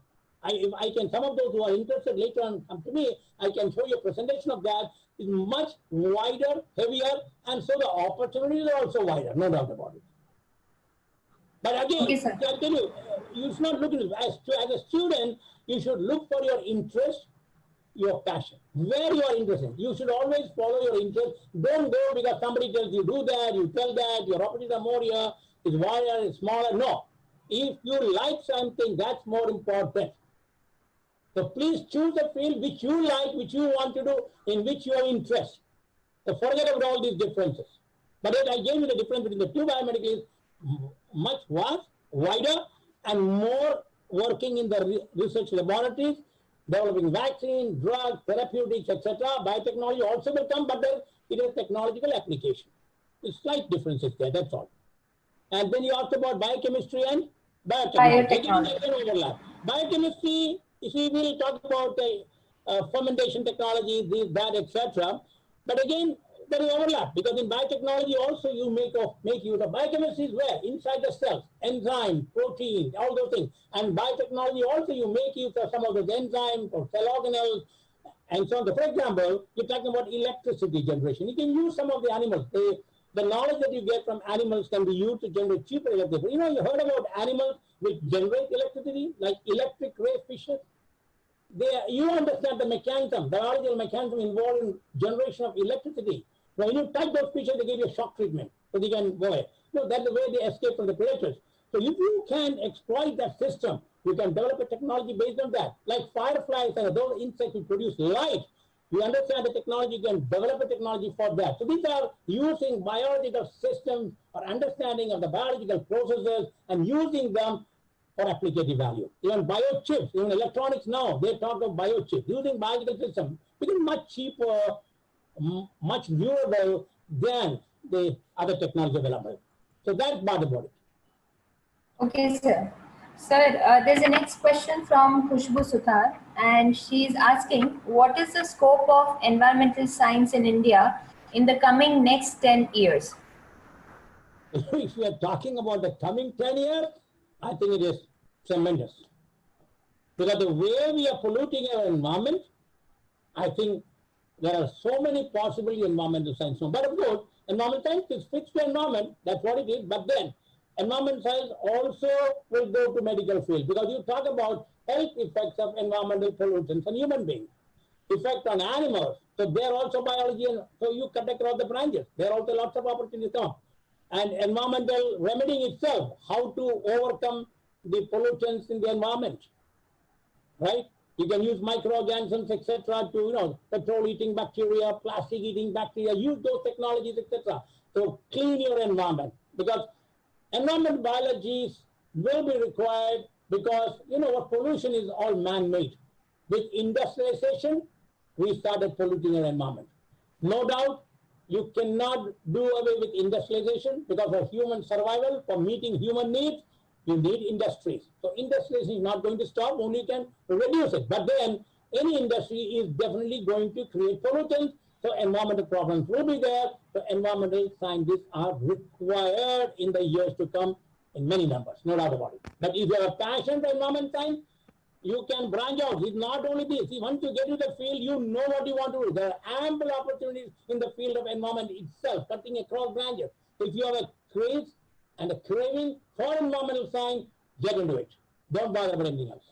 If I can, some of those who are interested later on come to me, I can show you a presentation of that. It's much wider, heavier, and so the opportunities are also wider, no doubt about it. But again, Okay, sir. I tell you, you should not look at it as a student, you should look for your interest, your passion, where you are interested. You should always follow your interest. Don't go because somebody tells you do that, you tell that, your opportunities are more here, it's wider, it's smaller. No. If you like something, that's more important. So please choose a field which you like, which you want to do, in which you have interest. So forget about all these differences. But I gave you the difference between the two biomedical is much vast, wider, and more working in the research laboratories, developing vaccines, drugs, therapeutics, etc. Biotechnology also will come, but then it is technological application. There's slight differences there, that's all. And then you asked about biochemistry and biotechnology. Again, there's an overlap. Biochemistry, you see, we'll talk about fermentation technology, this, that, etc. But again, there is overlap because in biotechnology also you make use of biochemistry is where? Inside the cells, enzyme, protein, all those things. And biotechnology also you make use of some of those enzymes or cell organelles and so on. So for example, you're talking about electricity generation. You can use some of the animals. The knowledge that you get from animals can be used to generate cheaper electricity. You heard about animals which generate electricity, like electric ray fishes. You understand the mechanism, biological mechanism involved in generation of electricity. When you touch those fishes, they give you a shock treatment so they can go away. That's the way they escape from the predators. So if you can exploit that system, you can develop a technology based on that. Like fireflies and those insects who produce light, you understand the technology, you can develop a technology for that. So these are using biological systems or understanding of the biological processes and using them for applicative value. Even biochips, even electronics now, they talk of biochips. Using biological systems become much cheaper, much durable than the other technology available. So that's part about it. Okay, sir. Sir, there's a next question from Khushbu Suthar, and she's asking, what is the scope of environmental science in India in the coming next 10 years? If we are talking about the coming 10 years, I think it is tremendous. Because the way we are polluting our environment, I think there are so many possible environmental science. But of course, environmental science is fixed to environment, that's what it is. But then, environmental science also will go to medical field because you talk about health effects of environmental pollutants on human beings, effect on animals. So they're also biology, and so you cut across the branches. There are also lots of opportunities come. And environmental remedying itself, how to overcome the pollutants in the environment, right? You can use microorganisms, etc., to, petrol-eating bacteria, plastic-eating bacteria, use those technologies, etc., to clean your environment. Because environmental biology will be required because, what pollution is all man-made. With industrialization, we started polluting our environment. No doubt, you cannot do away with industrialization because of human survival. For meeting human needs, you need industries. So industries is not going to stop, only you can reduce it. But then any industry is definitely going to create pollutants. So environmental problems will be there. So environmental scientists are required in the years to come in many numbers, no doubt about it. But if you have a passion for environmental science, you can branch out. It's not only this. Once you get to the field, you know what you want to do. There are ample opportunities in the field of environment itself, cutting across branches. So if you have a craze and a craving for environmental science, get into it. Don't bother about anything else.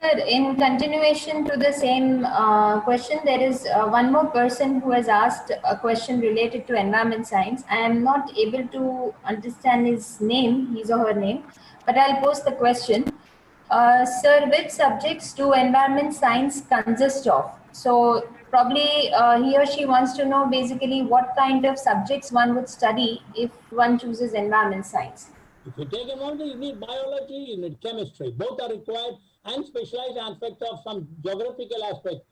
Sir, in continuation to the same question, there is one more person who has asked a question related to environment science. I am not able to understand his name, his or her name, but I'll post the question. Sir, which subjects do environment science consist of? So probably he or she wants to know basically what kind of subjects one would study if one chooses environment science. If you take environment, you need biology, you need chemistry. Both are required, and specialized aspects of some geographical aspects,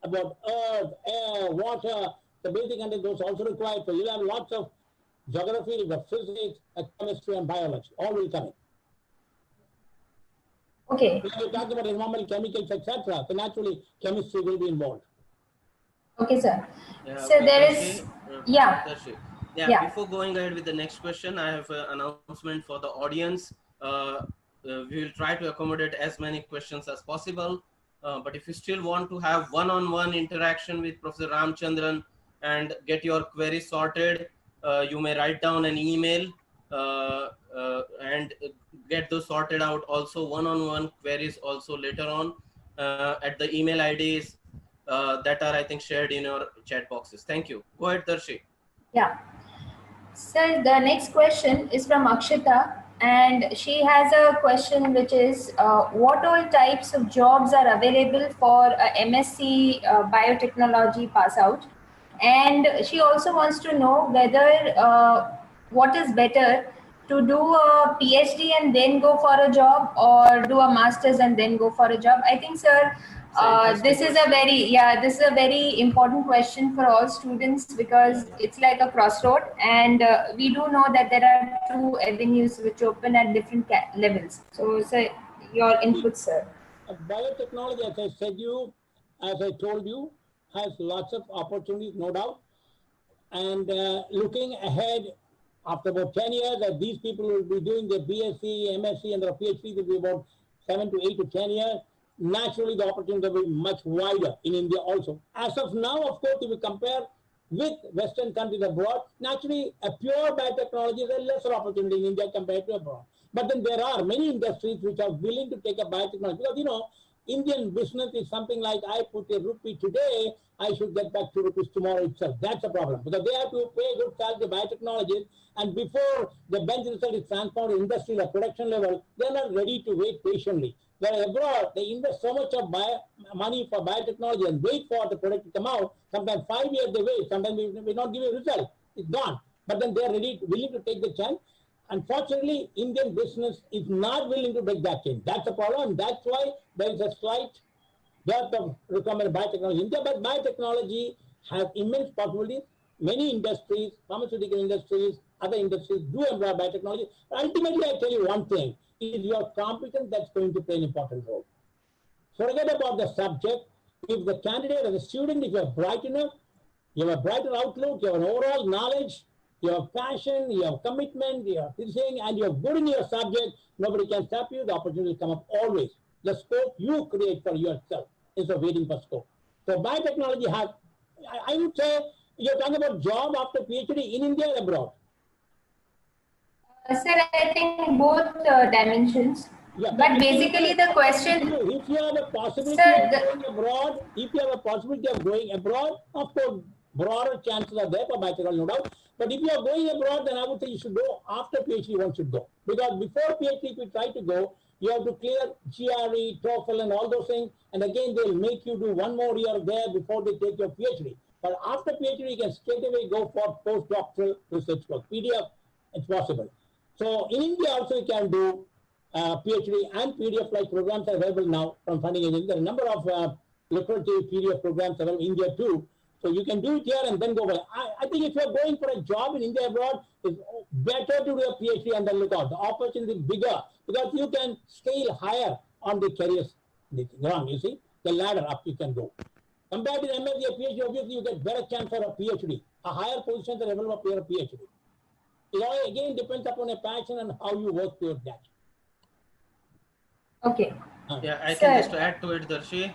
about earth, air, water, the basic content, those also required. So you'll have lots of geography, physics, chemistry, and biology. All will come in. Okay. When you talk about environmental chemicals, etc., so naturally chemistry will be involved. Okay, sir. Yeah, so there is, yeah. Before going ahead with the next question, I have an announcement for the audience. We will try to accommodate as many questions as possible. But if you still want to have one-on-one interaction with Professor Ramachandran and get your query sorted, you may write down an email and get those sorted out. Also, one-on-one queries also later on at the email IDs that are, I think, shared in your chat boxes. Thank you. Go ahead, Darshi. Yeah. So the next question is from Akshita, and she has a question which is, what all types of jobs are available for a MSc biotechnology pass out? And she also wants to know whether what is better, to do a PhD and then go for a job, or do a master's and then go for a job. I think, sir, this is a very important question for all students, because it's like a crossroad, and we do know that there are two avenues which open at different levels. So, sir, your input, sir. Biotechnology, as I told you, has lots of opportunities, no doubt. And looking ahead, after about 10 years, that these people will be doing their BSc, MSc, and their PhD will be about 7 to 8 to 10 years. Naturally, the opportunities will be much wider in India also. As of now, of course, if we compare with Western countries abroad, naturally, a pure biotechnology is a lesser opportunity in India compared to abroad. But then there are many industries which are willing to take up biotechnology. Because, Indian business is something like, I put a rupee today, I should get back 2 rupees tomorrow itself. That's a problem, because they have to pay good salary to biotechnologists, and before the bench result is transformed to industrial or production level, they're not ready to wait patiently. Whereas abroad, they invest so much of money for biotechnology and wait for the product to come out. Sometimes 5 years they wait, sometimes we not give a result. It's gone. But then they're willing to take the chance. Unfortunately, Indian business is not willing to take that change. That's the problem. That's why there is a slight dearth of requirement of biotechnology in India. But biotechnology has immense possibilities. Many industries, pharmaceutical industries, other industries do employ biotechnology. But ultimately, I tell you one thing, is your competence that's going to play an important role. Forget about the subject. If the candidate or the student, if you're bright enough, you have a brighter outlook, you have an overall knowledge, you have passion, you have commitment, you have thinking, and you're good in your subject, nobody can stop you. The opportunity will come up always. The scope you create for yourself instead of waiting for scope. So biotechnology has, I would say, you're talking about job after PhD in India or abroad? Sir, I think both dimensions. Yeah, but basically the question... If you have a possibility of going abroad, of course, broader chances are there for microbiology, no doubt. But if you are going abroad, then I would say you should go after PhD, one should go. Because before PhD, if you try to go, you have to clear GRE, TOEFL, and all those things. And again, they'll make you do one more year there before they take your PhD. But after PhD, you can straight away go for postdoctoral research work. PDF, it's possible. So in India also you can do PhD and PDF-like programs are available now from funding agencies. There are a number of lucrative PDF programs available in India too. So you can do it here and then go away. I think if you're going for a job in India abroad, it's better to do a PhD and then look out. The opportunity is bigger because you can scale higher on the careers run, you see. The ladder up you can go. Compared to MSc or PhD, obviously you get better chance for a PhD. A higher position the level of your PhD. It all again depends upon a passion and how you work towards that. Okay. Yeah, I can just add to it, Darshi.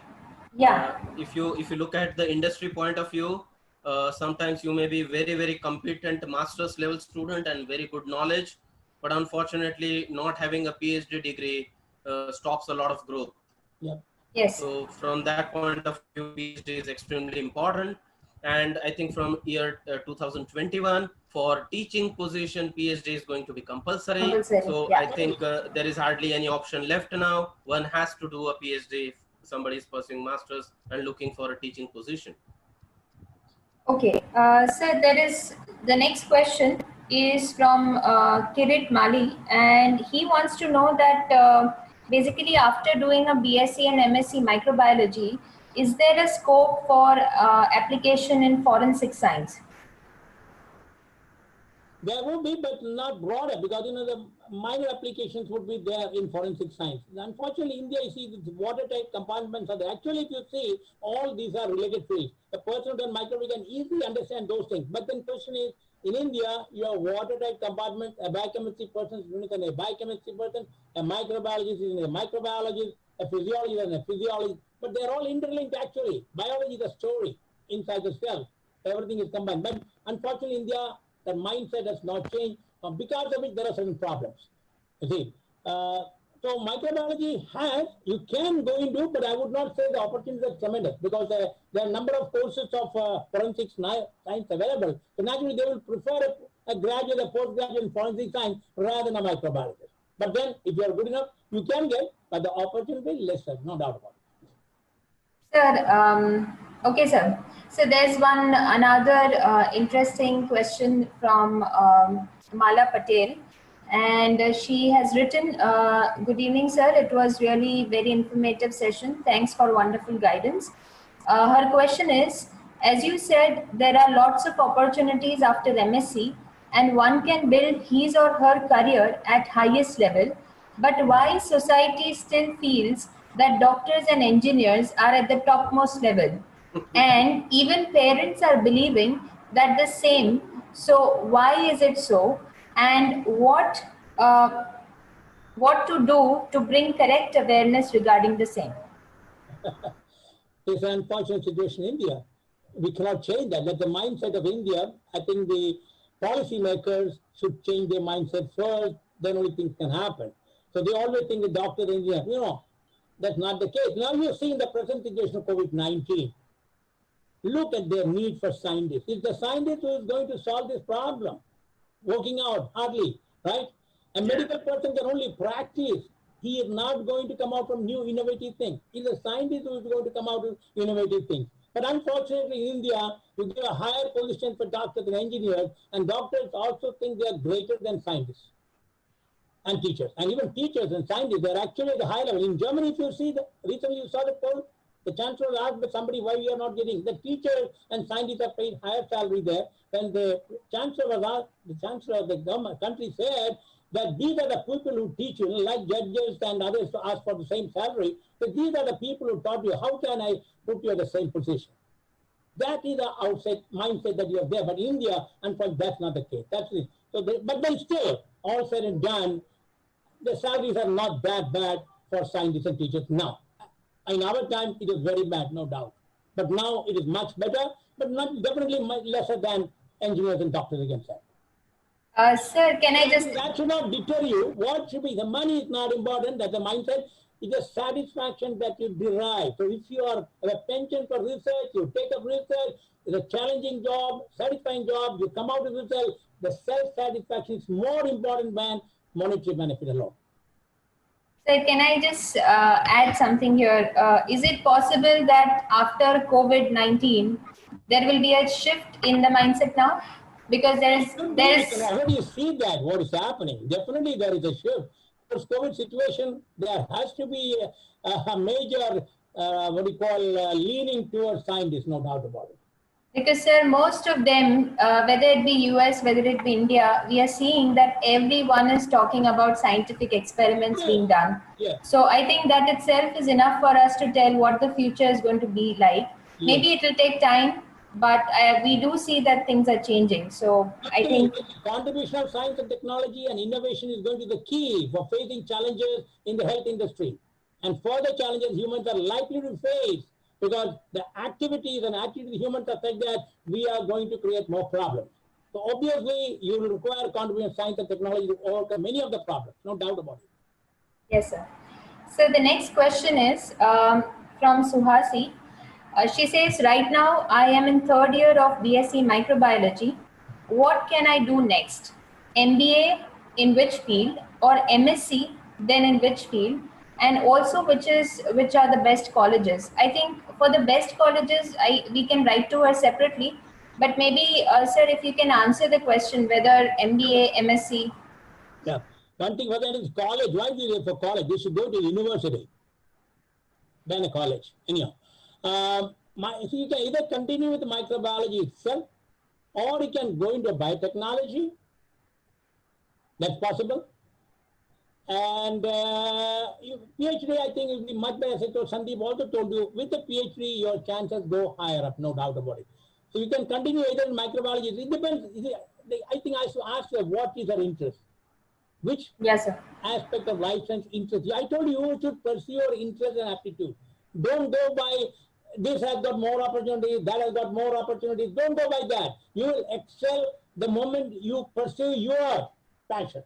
Yeah. If you look at the industry point of view, sometimes you may be very competent master's level student and very good knowledge, but unfortunately not having a PhD degree stops a lot of growth. Yeah. Yes. So from that point of view, PhD is extremely important. And I think from year 2021, for teaching position, PhD is going to be compulsory. So yeah. I think there is hardly any option left now. One has to do a PhD if somebody is pursuing masters and looking for a teaching position. Okay, sir, there is the next question is from Kirit Mali, and he wants to know that basically after doing a BSc and MSc microbiology, is there a scope for application in forensic science? There would be, but not broader, because the minor applications would be there in forensic science. Unfortunately, India, you see, the watertight compartments are there. Actually, if you see, all these are related fields. A person who does microbiology can easily understand those things. But then question is, in India, you have watertight compartments. A biochemistry person is unique and a biochemistry person. A microbiologist is a microbiologist. A physiologist is a physiologist. But they're all interlinked actually. Biology is a story inside the cell. Everything is combined. But unfortunately, India, the mindset has not changed, because of which there are certain problems. You see, so microbiology you can go into, but I would not say the opportunities are tremendous because there are a number of courses of forensic science available. So naturally, they will prefer a graduate, a postgraduate in forensic science rather than a microbiologist. But then, if you are good enough, you can get, but the opportunity is lesser, no doubt about it. Sir, okay, sir. So there's another interesting question from Mala Patel, and she has written, good evening, sir. It was really very informative session. Thanks for wonderful guidance. Her question is, as you said, there are lots of opportunities after MSc and one can build his or her career at highest level, but why society still feels that doctors and engineers are at the topmost level? And even parents are believing that the same. So why is it so? And what to do to bring correct awareness regarding the same? It's an unfortunate situation in India. We cannot change that. That's the mindset of India. I think the policymakers should change their mindset first, then only things can happen. So they always think the doctor, the engineer, that's not the case. Now you're seeing the present situation of COVID-19. Look at their need for scientists. It's the scientist who is going to solve this problem. Working out, hardly, right? A medical person can only practice. He is not going to come out from new innovative things. It's a scientist who is going to come out with innovative things. But unfortunately, in India, you give a higher position for doctors and engineers, and doctors also think they are greater than scientists and teachers. And even teachers and scientists, they're actually at the high level. In Germany, if you see, recently you saw the poll, the chancellor asked by somebody why we are not getting. The teachers and scientists are paid higher salary there. When the chancellor was asked, the chancellor of the government country said that these are the people who teach you, like judges and others to ask for the same salary. But these are the people who taught you. How can I put you in the same position? That is the outside mindset that you have there. But in India, unfortunately, that's not the case. That's it. So, but then still, all said and done, the salaries are not that bad for scientists and teachers now. In our time, it was very bad, no doubt. But now it is much better, but not definitely much lesser than engineers and doctors again said. Sir, can I just... That should not deter you. What should be? The money is not important. That's the mindset. It's a satisfaction that you derive. So if you are a penchant for research, you take up research, it's a challenging job, satisfying job, you come out with results, the self-satisfaction is more important than monetary benefit alone. So can I just add something here? Is it possible that after COVID-19, there will be a shift in the mindset now? Because You can already see that what is happening. Definitely there is a shift. Post COVID situation, there has to be a major leaning towards scientists, no doubt about it. Because, sir, most of them, whether it be US, whether it be India, we are seeing that everyone is talking about scientific experiments being done. Yeah. So I think that itself is enough for us to tell what the future is going to be like. Yeah. Maybe it will take time, but we do see that things are changing. So I think the contribution of science and technology and innovation is going to be the key for facing challenges in the health industry. And further challenges humans are likely to face, because the activities and attitudes of humans are such that we are going to create more problems. So obviously, you will require contribution of science and technology to overcome many of the problems, no doubt about it. yes, sir. So the next question is from Suhasi. She says, right now I am in third year of BSc Microbiology. What can I do next? MBA in which field, or MSc then in which field? And also which are the best colleges? I think for the best colleges, we can write to her separately. But maybe, sir, if you can answer the question whether MBA, MSc. Yeah. One thing for that is college. Why do they for college? They should go to university than a college. Anyhow, so you can either continue with microbiology itself, or you can go into biotechnology. That's possible. And PhD, I think, will be much better. So Sandeep also told you, with the PhD, your chances go higher up, no doubt about it. So you can continue either in microbiology. It depends. I think I should ask you, what is your interest? Which yes, sir. aspect of life science interest you? I told you should pursue your interest and aptitude. Don't go by this has got more opportunities, that has got more opportunities. Don't go by that. You will excel the moment you pursue your passion.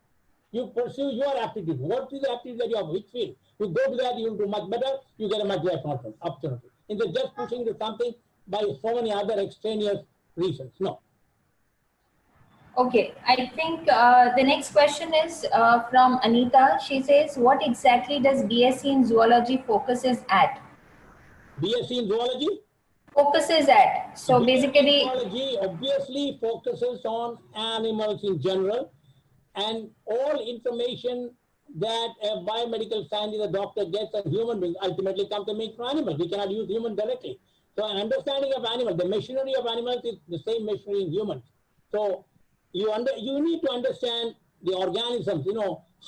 You pursue your aptitude. What is the aptitude that you have? Which field? You go to that, you will do much better. You get a much better opportunity. Instead of just pushing into something by so many other extraneous reasons. No. Okay, I think the next question is from Anita. She says, what exactly does BSc in zoology focuses at? BSc in zoology? Focuses at. So BSc basically, zoology obviously focuses on animals in general, and all information that a biomedical scientist, a doctor gets on human beings ultimately comes to me from animals. We cannot use human directly. So an understanding of animals, the machinery of animals is the same machinery in humans. So you need to understand the organisms,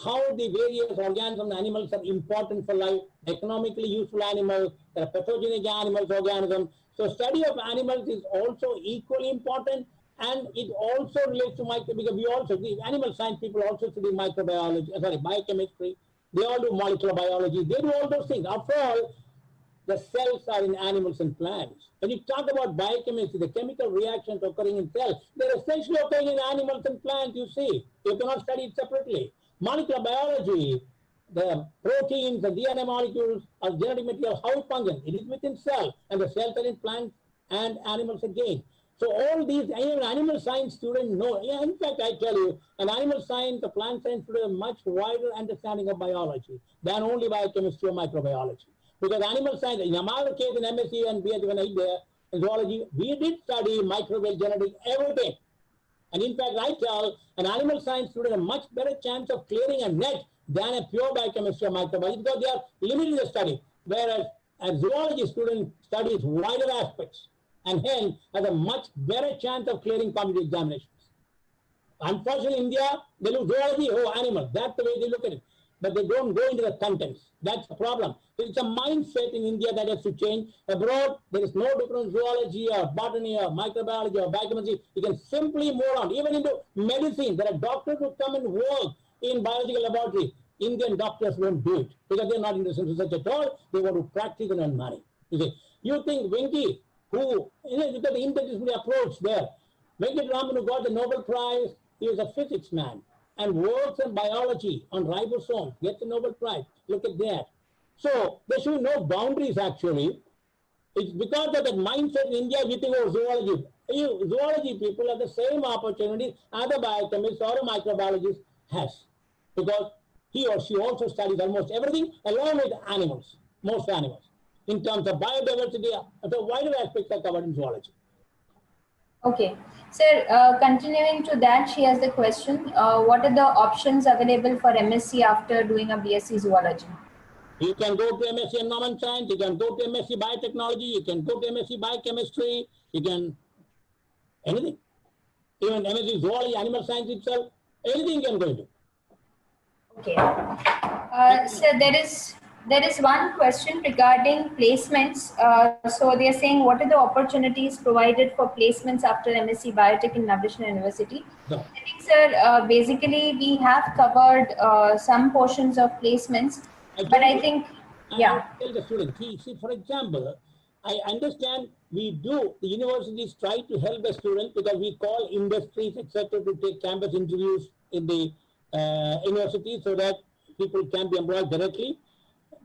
how the various organisms, animals are important for life, economically useful animals, there are pathogenic animals, organisms. So study of animals is also equally important, and it also relates to because the animal science people also study biochemistry, they all do molecular biology, they do all those things. After all, the cells are in animals and plants. When you talk about biochemistry, the chemical reactions occurring in cells, they're essentially occurring in animals and plants, you see. You cannot study it separately. Molecular biology, the proteins and DNA molecules are genetic material, how it functions. It is within cells, and the cells are in plants and animals again. So all these, animal science students know. Yeah, in fact, I tell you, an animal science, a plant science student, a much wider understanding of biology than only biochemistry or microbiology. Because animal science, in our case in MSc and BSc when I did there, in zoology, we did study microbial genetics, everything. And in fact, I tell an animal science student a much better chance of clearing a net than a pure biochemistry or microbiology, because they are limited in the study. Whereas a zoology student studies wider aspects, and hence has a much better chance of clearing competitive examinations. Unfortunately, in India, they look zoology, animals. That's the way they look at it. But they don't go into the contents. That's the problem. So it's a mindset in India that has to change. Abroad, there is no difference in zoology or botany or microbiology or biochemistry. You can simply move on. Even into medicine, there are doctors who come and work in biological laboratories. Indian doctors won't do it because they're not interested in research at all. They want to practice and earn money. You think Venki, who, because the interdisciplinary approach there, Venki Raman, who got the Nobel Prize, he was a physics man and works in biology on ribosomes, gets the Nobel Prize. Look at that. So there should be no boundaries actually. It's because of that mindset in India we think of zoology. Zoology people have the same opportunity as a biochemist or a microbiologist has. Because he or she also studies almost everything along with animals, most animals. In terms of biodiversity, the wider aspects are covered in zoology. Okay. Sir, continuing to that, she has the question, what are the options available for MSc after doing a BSc Zoology? You can go to MSc Environment Science, you can go to MSc Biotechnology, you can go to MSc Biochemistry, you can, anything. Even MSc Zoology, Animal Science itself, anything you can go into. Okay. So there is one question regarding placements. So they are saying, what are the opportunities provided for placements after MSc Biotech in Nagarjuna University? No. I think, sir, basically we have covered some portions of placements, but I think, yeah. I tell the students, see, for example, I understand the universities try to help the students because we call industries, etc., to take campus interviews in the university so that people can be employed directly.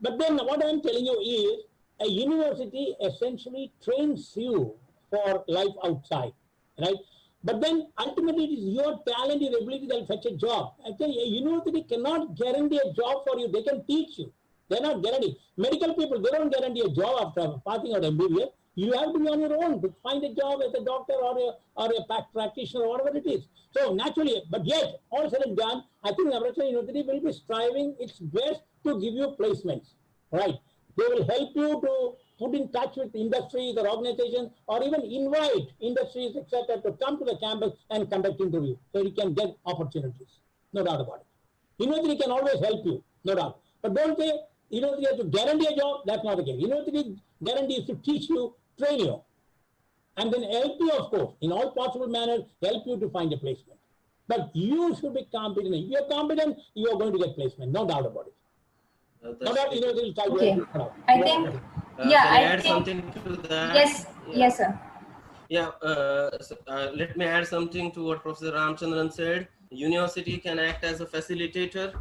But then what I'm telling you is a university essentially trains you for life outside, right? But then ultimately it is your talent, your ability that will fetch a job. I tell you, a university cannot guarantee a job for you. They can teach you. They're not guaranteed. Medical people, they don't guarantee a job after passing out MBBS. You have to be on your own to find a job as a doctor or a practitioner or whatever it is. So naturally, but yet, all said and done, I think Nagarjuna University will be striving its best to give you placements, right? They will help you to put in touch with industries or organizations or even invite industries, etc., to come to the campus and conduct interviews so you can get opportunities. No doubt about it. University can always help you, no doubt. But don't say university has to guarantee a job. That's not the case. University guarantees to teach you, train you, and then help you, of course, in all possible manners, help you to find a placement. But you should be competent. If you're competent, you are going to get placement, no doubt about it. No doubt, university will try to Okay. help you out. I think, yeah, Can I I add think, something to that? yes, yes, sir. Yeah, let me add something to what Professor Ramchandran said. University can act as a facilitator.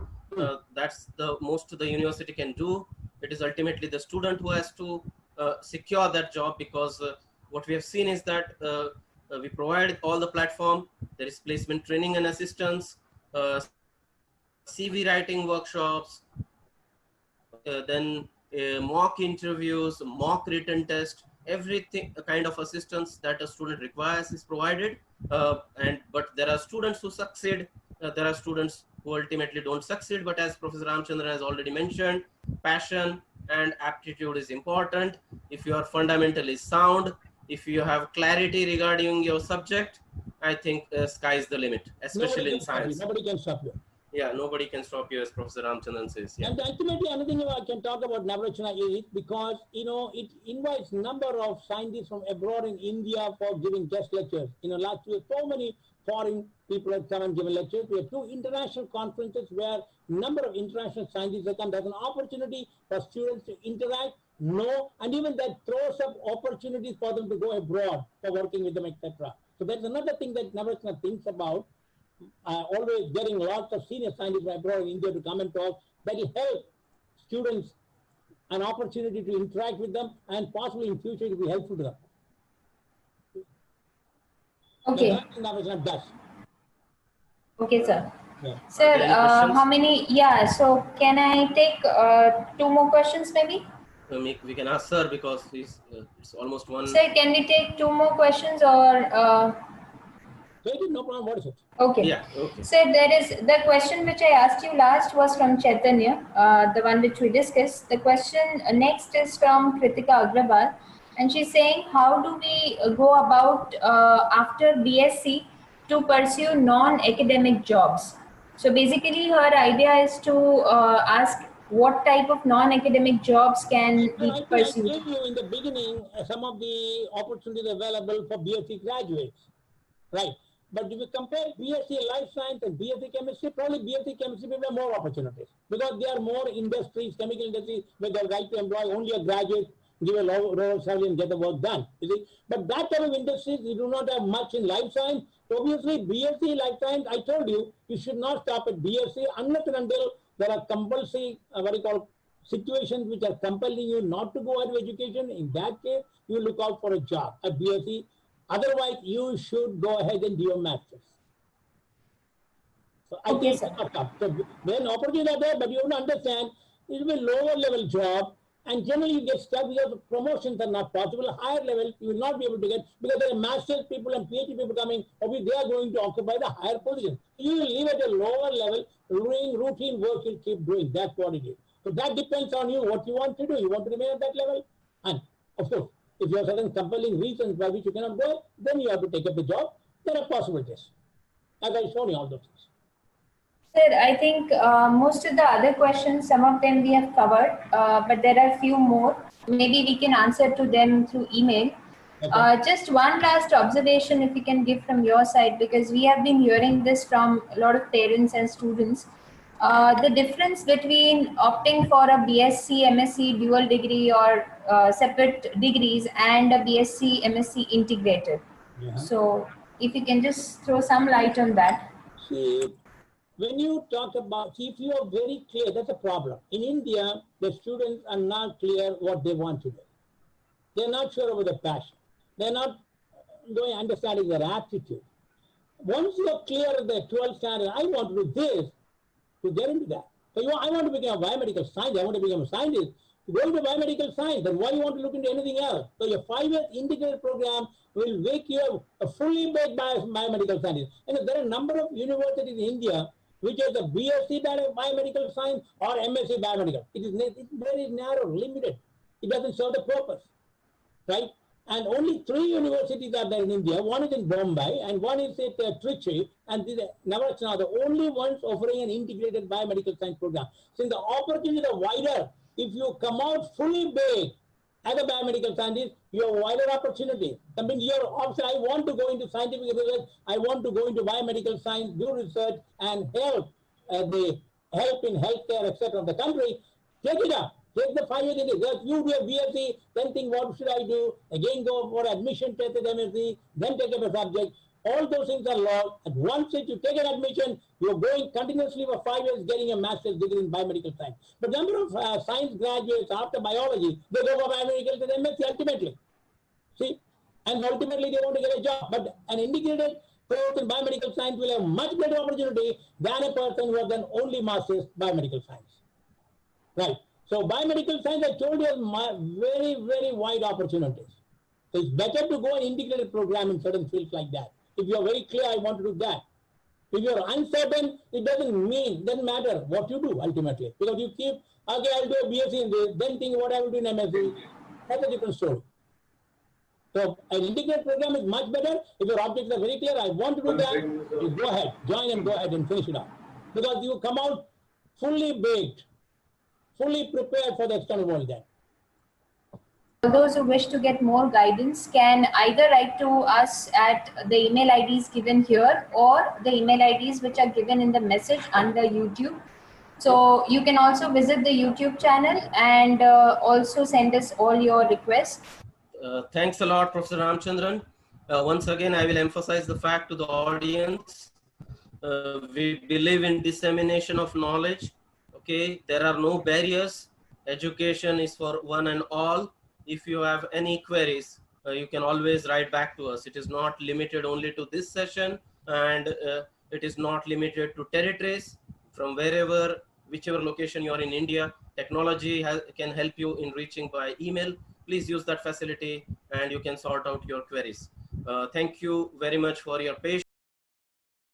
That's the most the university can do. It is ultimately the student who has to secure that job, because what we have seen is that we provide all the platform. There is placement training and assistance, CV writing workshops, then mock interviews, mock written test, everything kind of assistance that a student requires is provided. But there are students who succeed, there are students who ultimately don't succeed. But as Professor Ramchandran has already mentioned, passion and aptitude is important. If you are fundamentally sound, if you have clarity regarding your subject, I think sky is the limit, especially in science. Nobody can stop you. Yeah, nobody can stop you, as Professor Ramchandran says. Yeah. And ultimately, another thing I can talk about Nagarjuna is because, it invites number of scientists from abroad in India for giving guest lectures. Last year, so many foreign people have come and given lectures. We have 2 international conferences where number of international scientists have come. There's an opportunity for students to interact, know, and even that throws up opportunities for them to go abroad for working with them, etc. So that's another thing that Nagarjuna thinks about. Always getting lots of senior scientists from abroad in India to come and talk. That will help students an opportunity to interact with them, and possibly in future it will be helpful to them. Okay. Does. Okay, sir. Yeah. Sir, Any questions? how many? Yeah, so can I take 2 more questions maybe? We can ask sir, because it's almost one. Sir, can we take 2 more questions or? No problem. What is it? Okay. Yeah, okay. So there is the question which I asked you last was from Chaitanya, the one which we discussed. The question next is from Kritika Agrawal, and she's saying, how do we go about after BSc to pursue non-academic jobs? So basically her idea is to ask what type of non-academic jobs can be I pursued. gave you in the beginning some of the opportunities available for BSc graduates, right? But if you compare BSc Life Science and BSc Chemistry, probably BSc Chemistry will have more opportunities because there are more industries, chemical industries, where they right to employ only a graduate, give a low salary and get the work done. You see? But that type of industries, you do not have much in Life Science. So obviously, BSc Life Science, I told you, you should not stop at BSc unless and until there are compulsory, situations which are compelling you not to go higher education, in that case, you look out for a job, a BSc. Otherwise, you should go ahead and do your master's. So I Okay, think sir. so when opportunities are there, but you have to understand it will be a lower level job, and generally you get stuck because promotions are not possible. Higher level you will not be able to get because there are master's people and PhD people coming. Obviously, they are going to occupy the higher position. You will live at a lower level, doing routine work. You'll keep doing. That's what it is. So that depends on you. What you want to do. You want to remain at that level, and of course, if you have certain compelling reasons why which you cannot go, then you have to take up the job. There are possibilities, as I showed you all those things. Sir, I think most of the other questions, some of them we have covered, but there are a few more. Maybe we can answer to them through email. Okay. Just one last observation, if you can give from your side, because we have been hearing this from a lot of parents and students. The difference between opting for a BSc, MSc dual degree or separate degrees and a BSc, MSc integrated. Yeah. So if you can just throw some light on that. See, when you talk about, if you are very clear, that's a problem. In India, the students are not clear what they want to do. They're not sure about their passion. They're not going understanding their aptitude. Once you are clear at the 12th standard, I want to do this, to get into that. So I want to become a biomedical scientist. I want to become a scientist. You go into biomedical science, then why you want to look into anything else? So your 5-year integrated program will make you a fully baked biomedical scientist. And there are a number of universities in India which is a BSc biomedical science or MSc biomedical. It's very narrow, limited. It doesn't serve the purpose, right? And only 3 universities are there in India. One is in Bombay, and one is at Trichy, and Navratna are the only ones offering an integrated biomedical science program. Since the opportunities are wider, if you come out fully baked as a biomedical scientist, you have wider opportunity. I mean, your option, I want to go into scientific research, I want to go into biomedical science, do research, and help in healthcare, etc. of the country. Take it up. Take the 5 years it is. You do a BSc, then think, what should I do? Again, go for admission test at MSc, then take up a subject. All those things are lost. At once you take an admission, you're going continuously for 5 years getting a master's degree in biomedical science. But number of science graduates after biology, they go for biomedical to MSc ultimately. See? And ultimately they want to get a job. But an integrated course in biomedical science will have much better opportunity than a person who has done only master's biomedical science. Right. So biomedical science, I told you, has very, very wide opportunities. So it's better to go an integrated program in certain fields like that. If you're very clear, I want to do that. If you're uncertain, it doesn't matter what you do ultimately. Because you keep, okay, I'll do a BSc in this, then think what I will do in MSc. That's a different story. So an integrated program is much better. If your objects are very clear, I want to do that, you go ahead, join and go ahead and finish it up. Because you come out fully baked, fully prepared for the external world then. Those who wish to get more guidance can either write to us at the email IDs given here or the email IDs which are given in the message under YouTube. So you can also visit the YouTube channel and also send us all your requests. Thanks a lot, Professor Ramchandran. Once again, I will emphasize the fact to the audience. We believe in dissemination of knowledge. Okay, there are no barriers. Education is for one and all. If you have any queries, you can always write back to us. It is not limited only to this session, and it is not limited to territories. From wherever, whichever location you are in India, technology can help you in reaching by email. Please use that facility and you can sort out your queries. Thank you very much for your patience.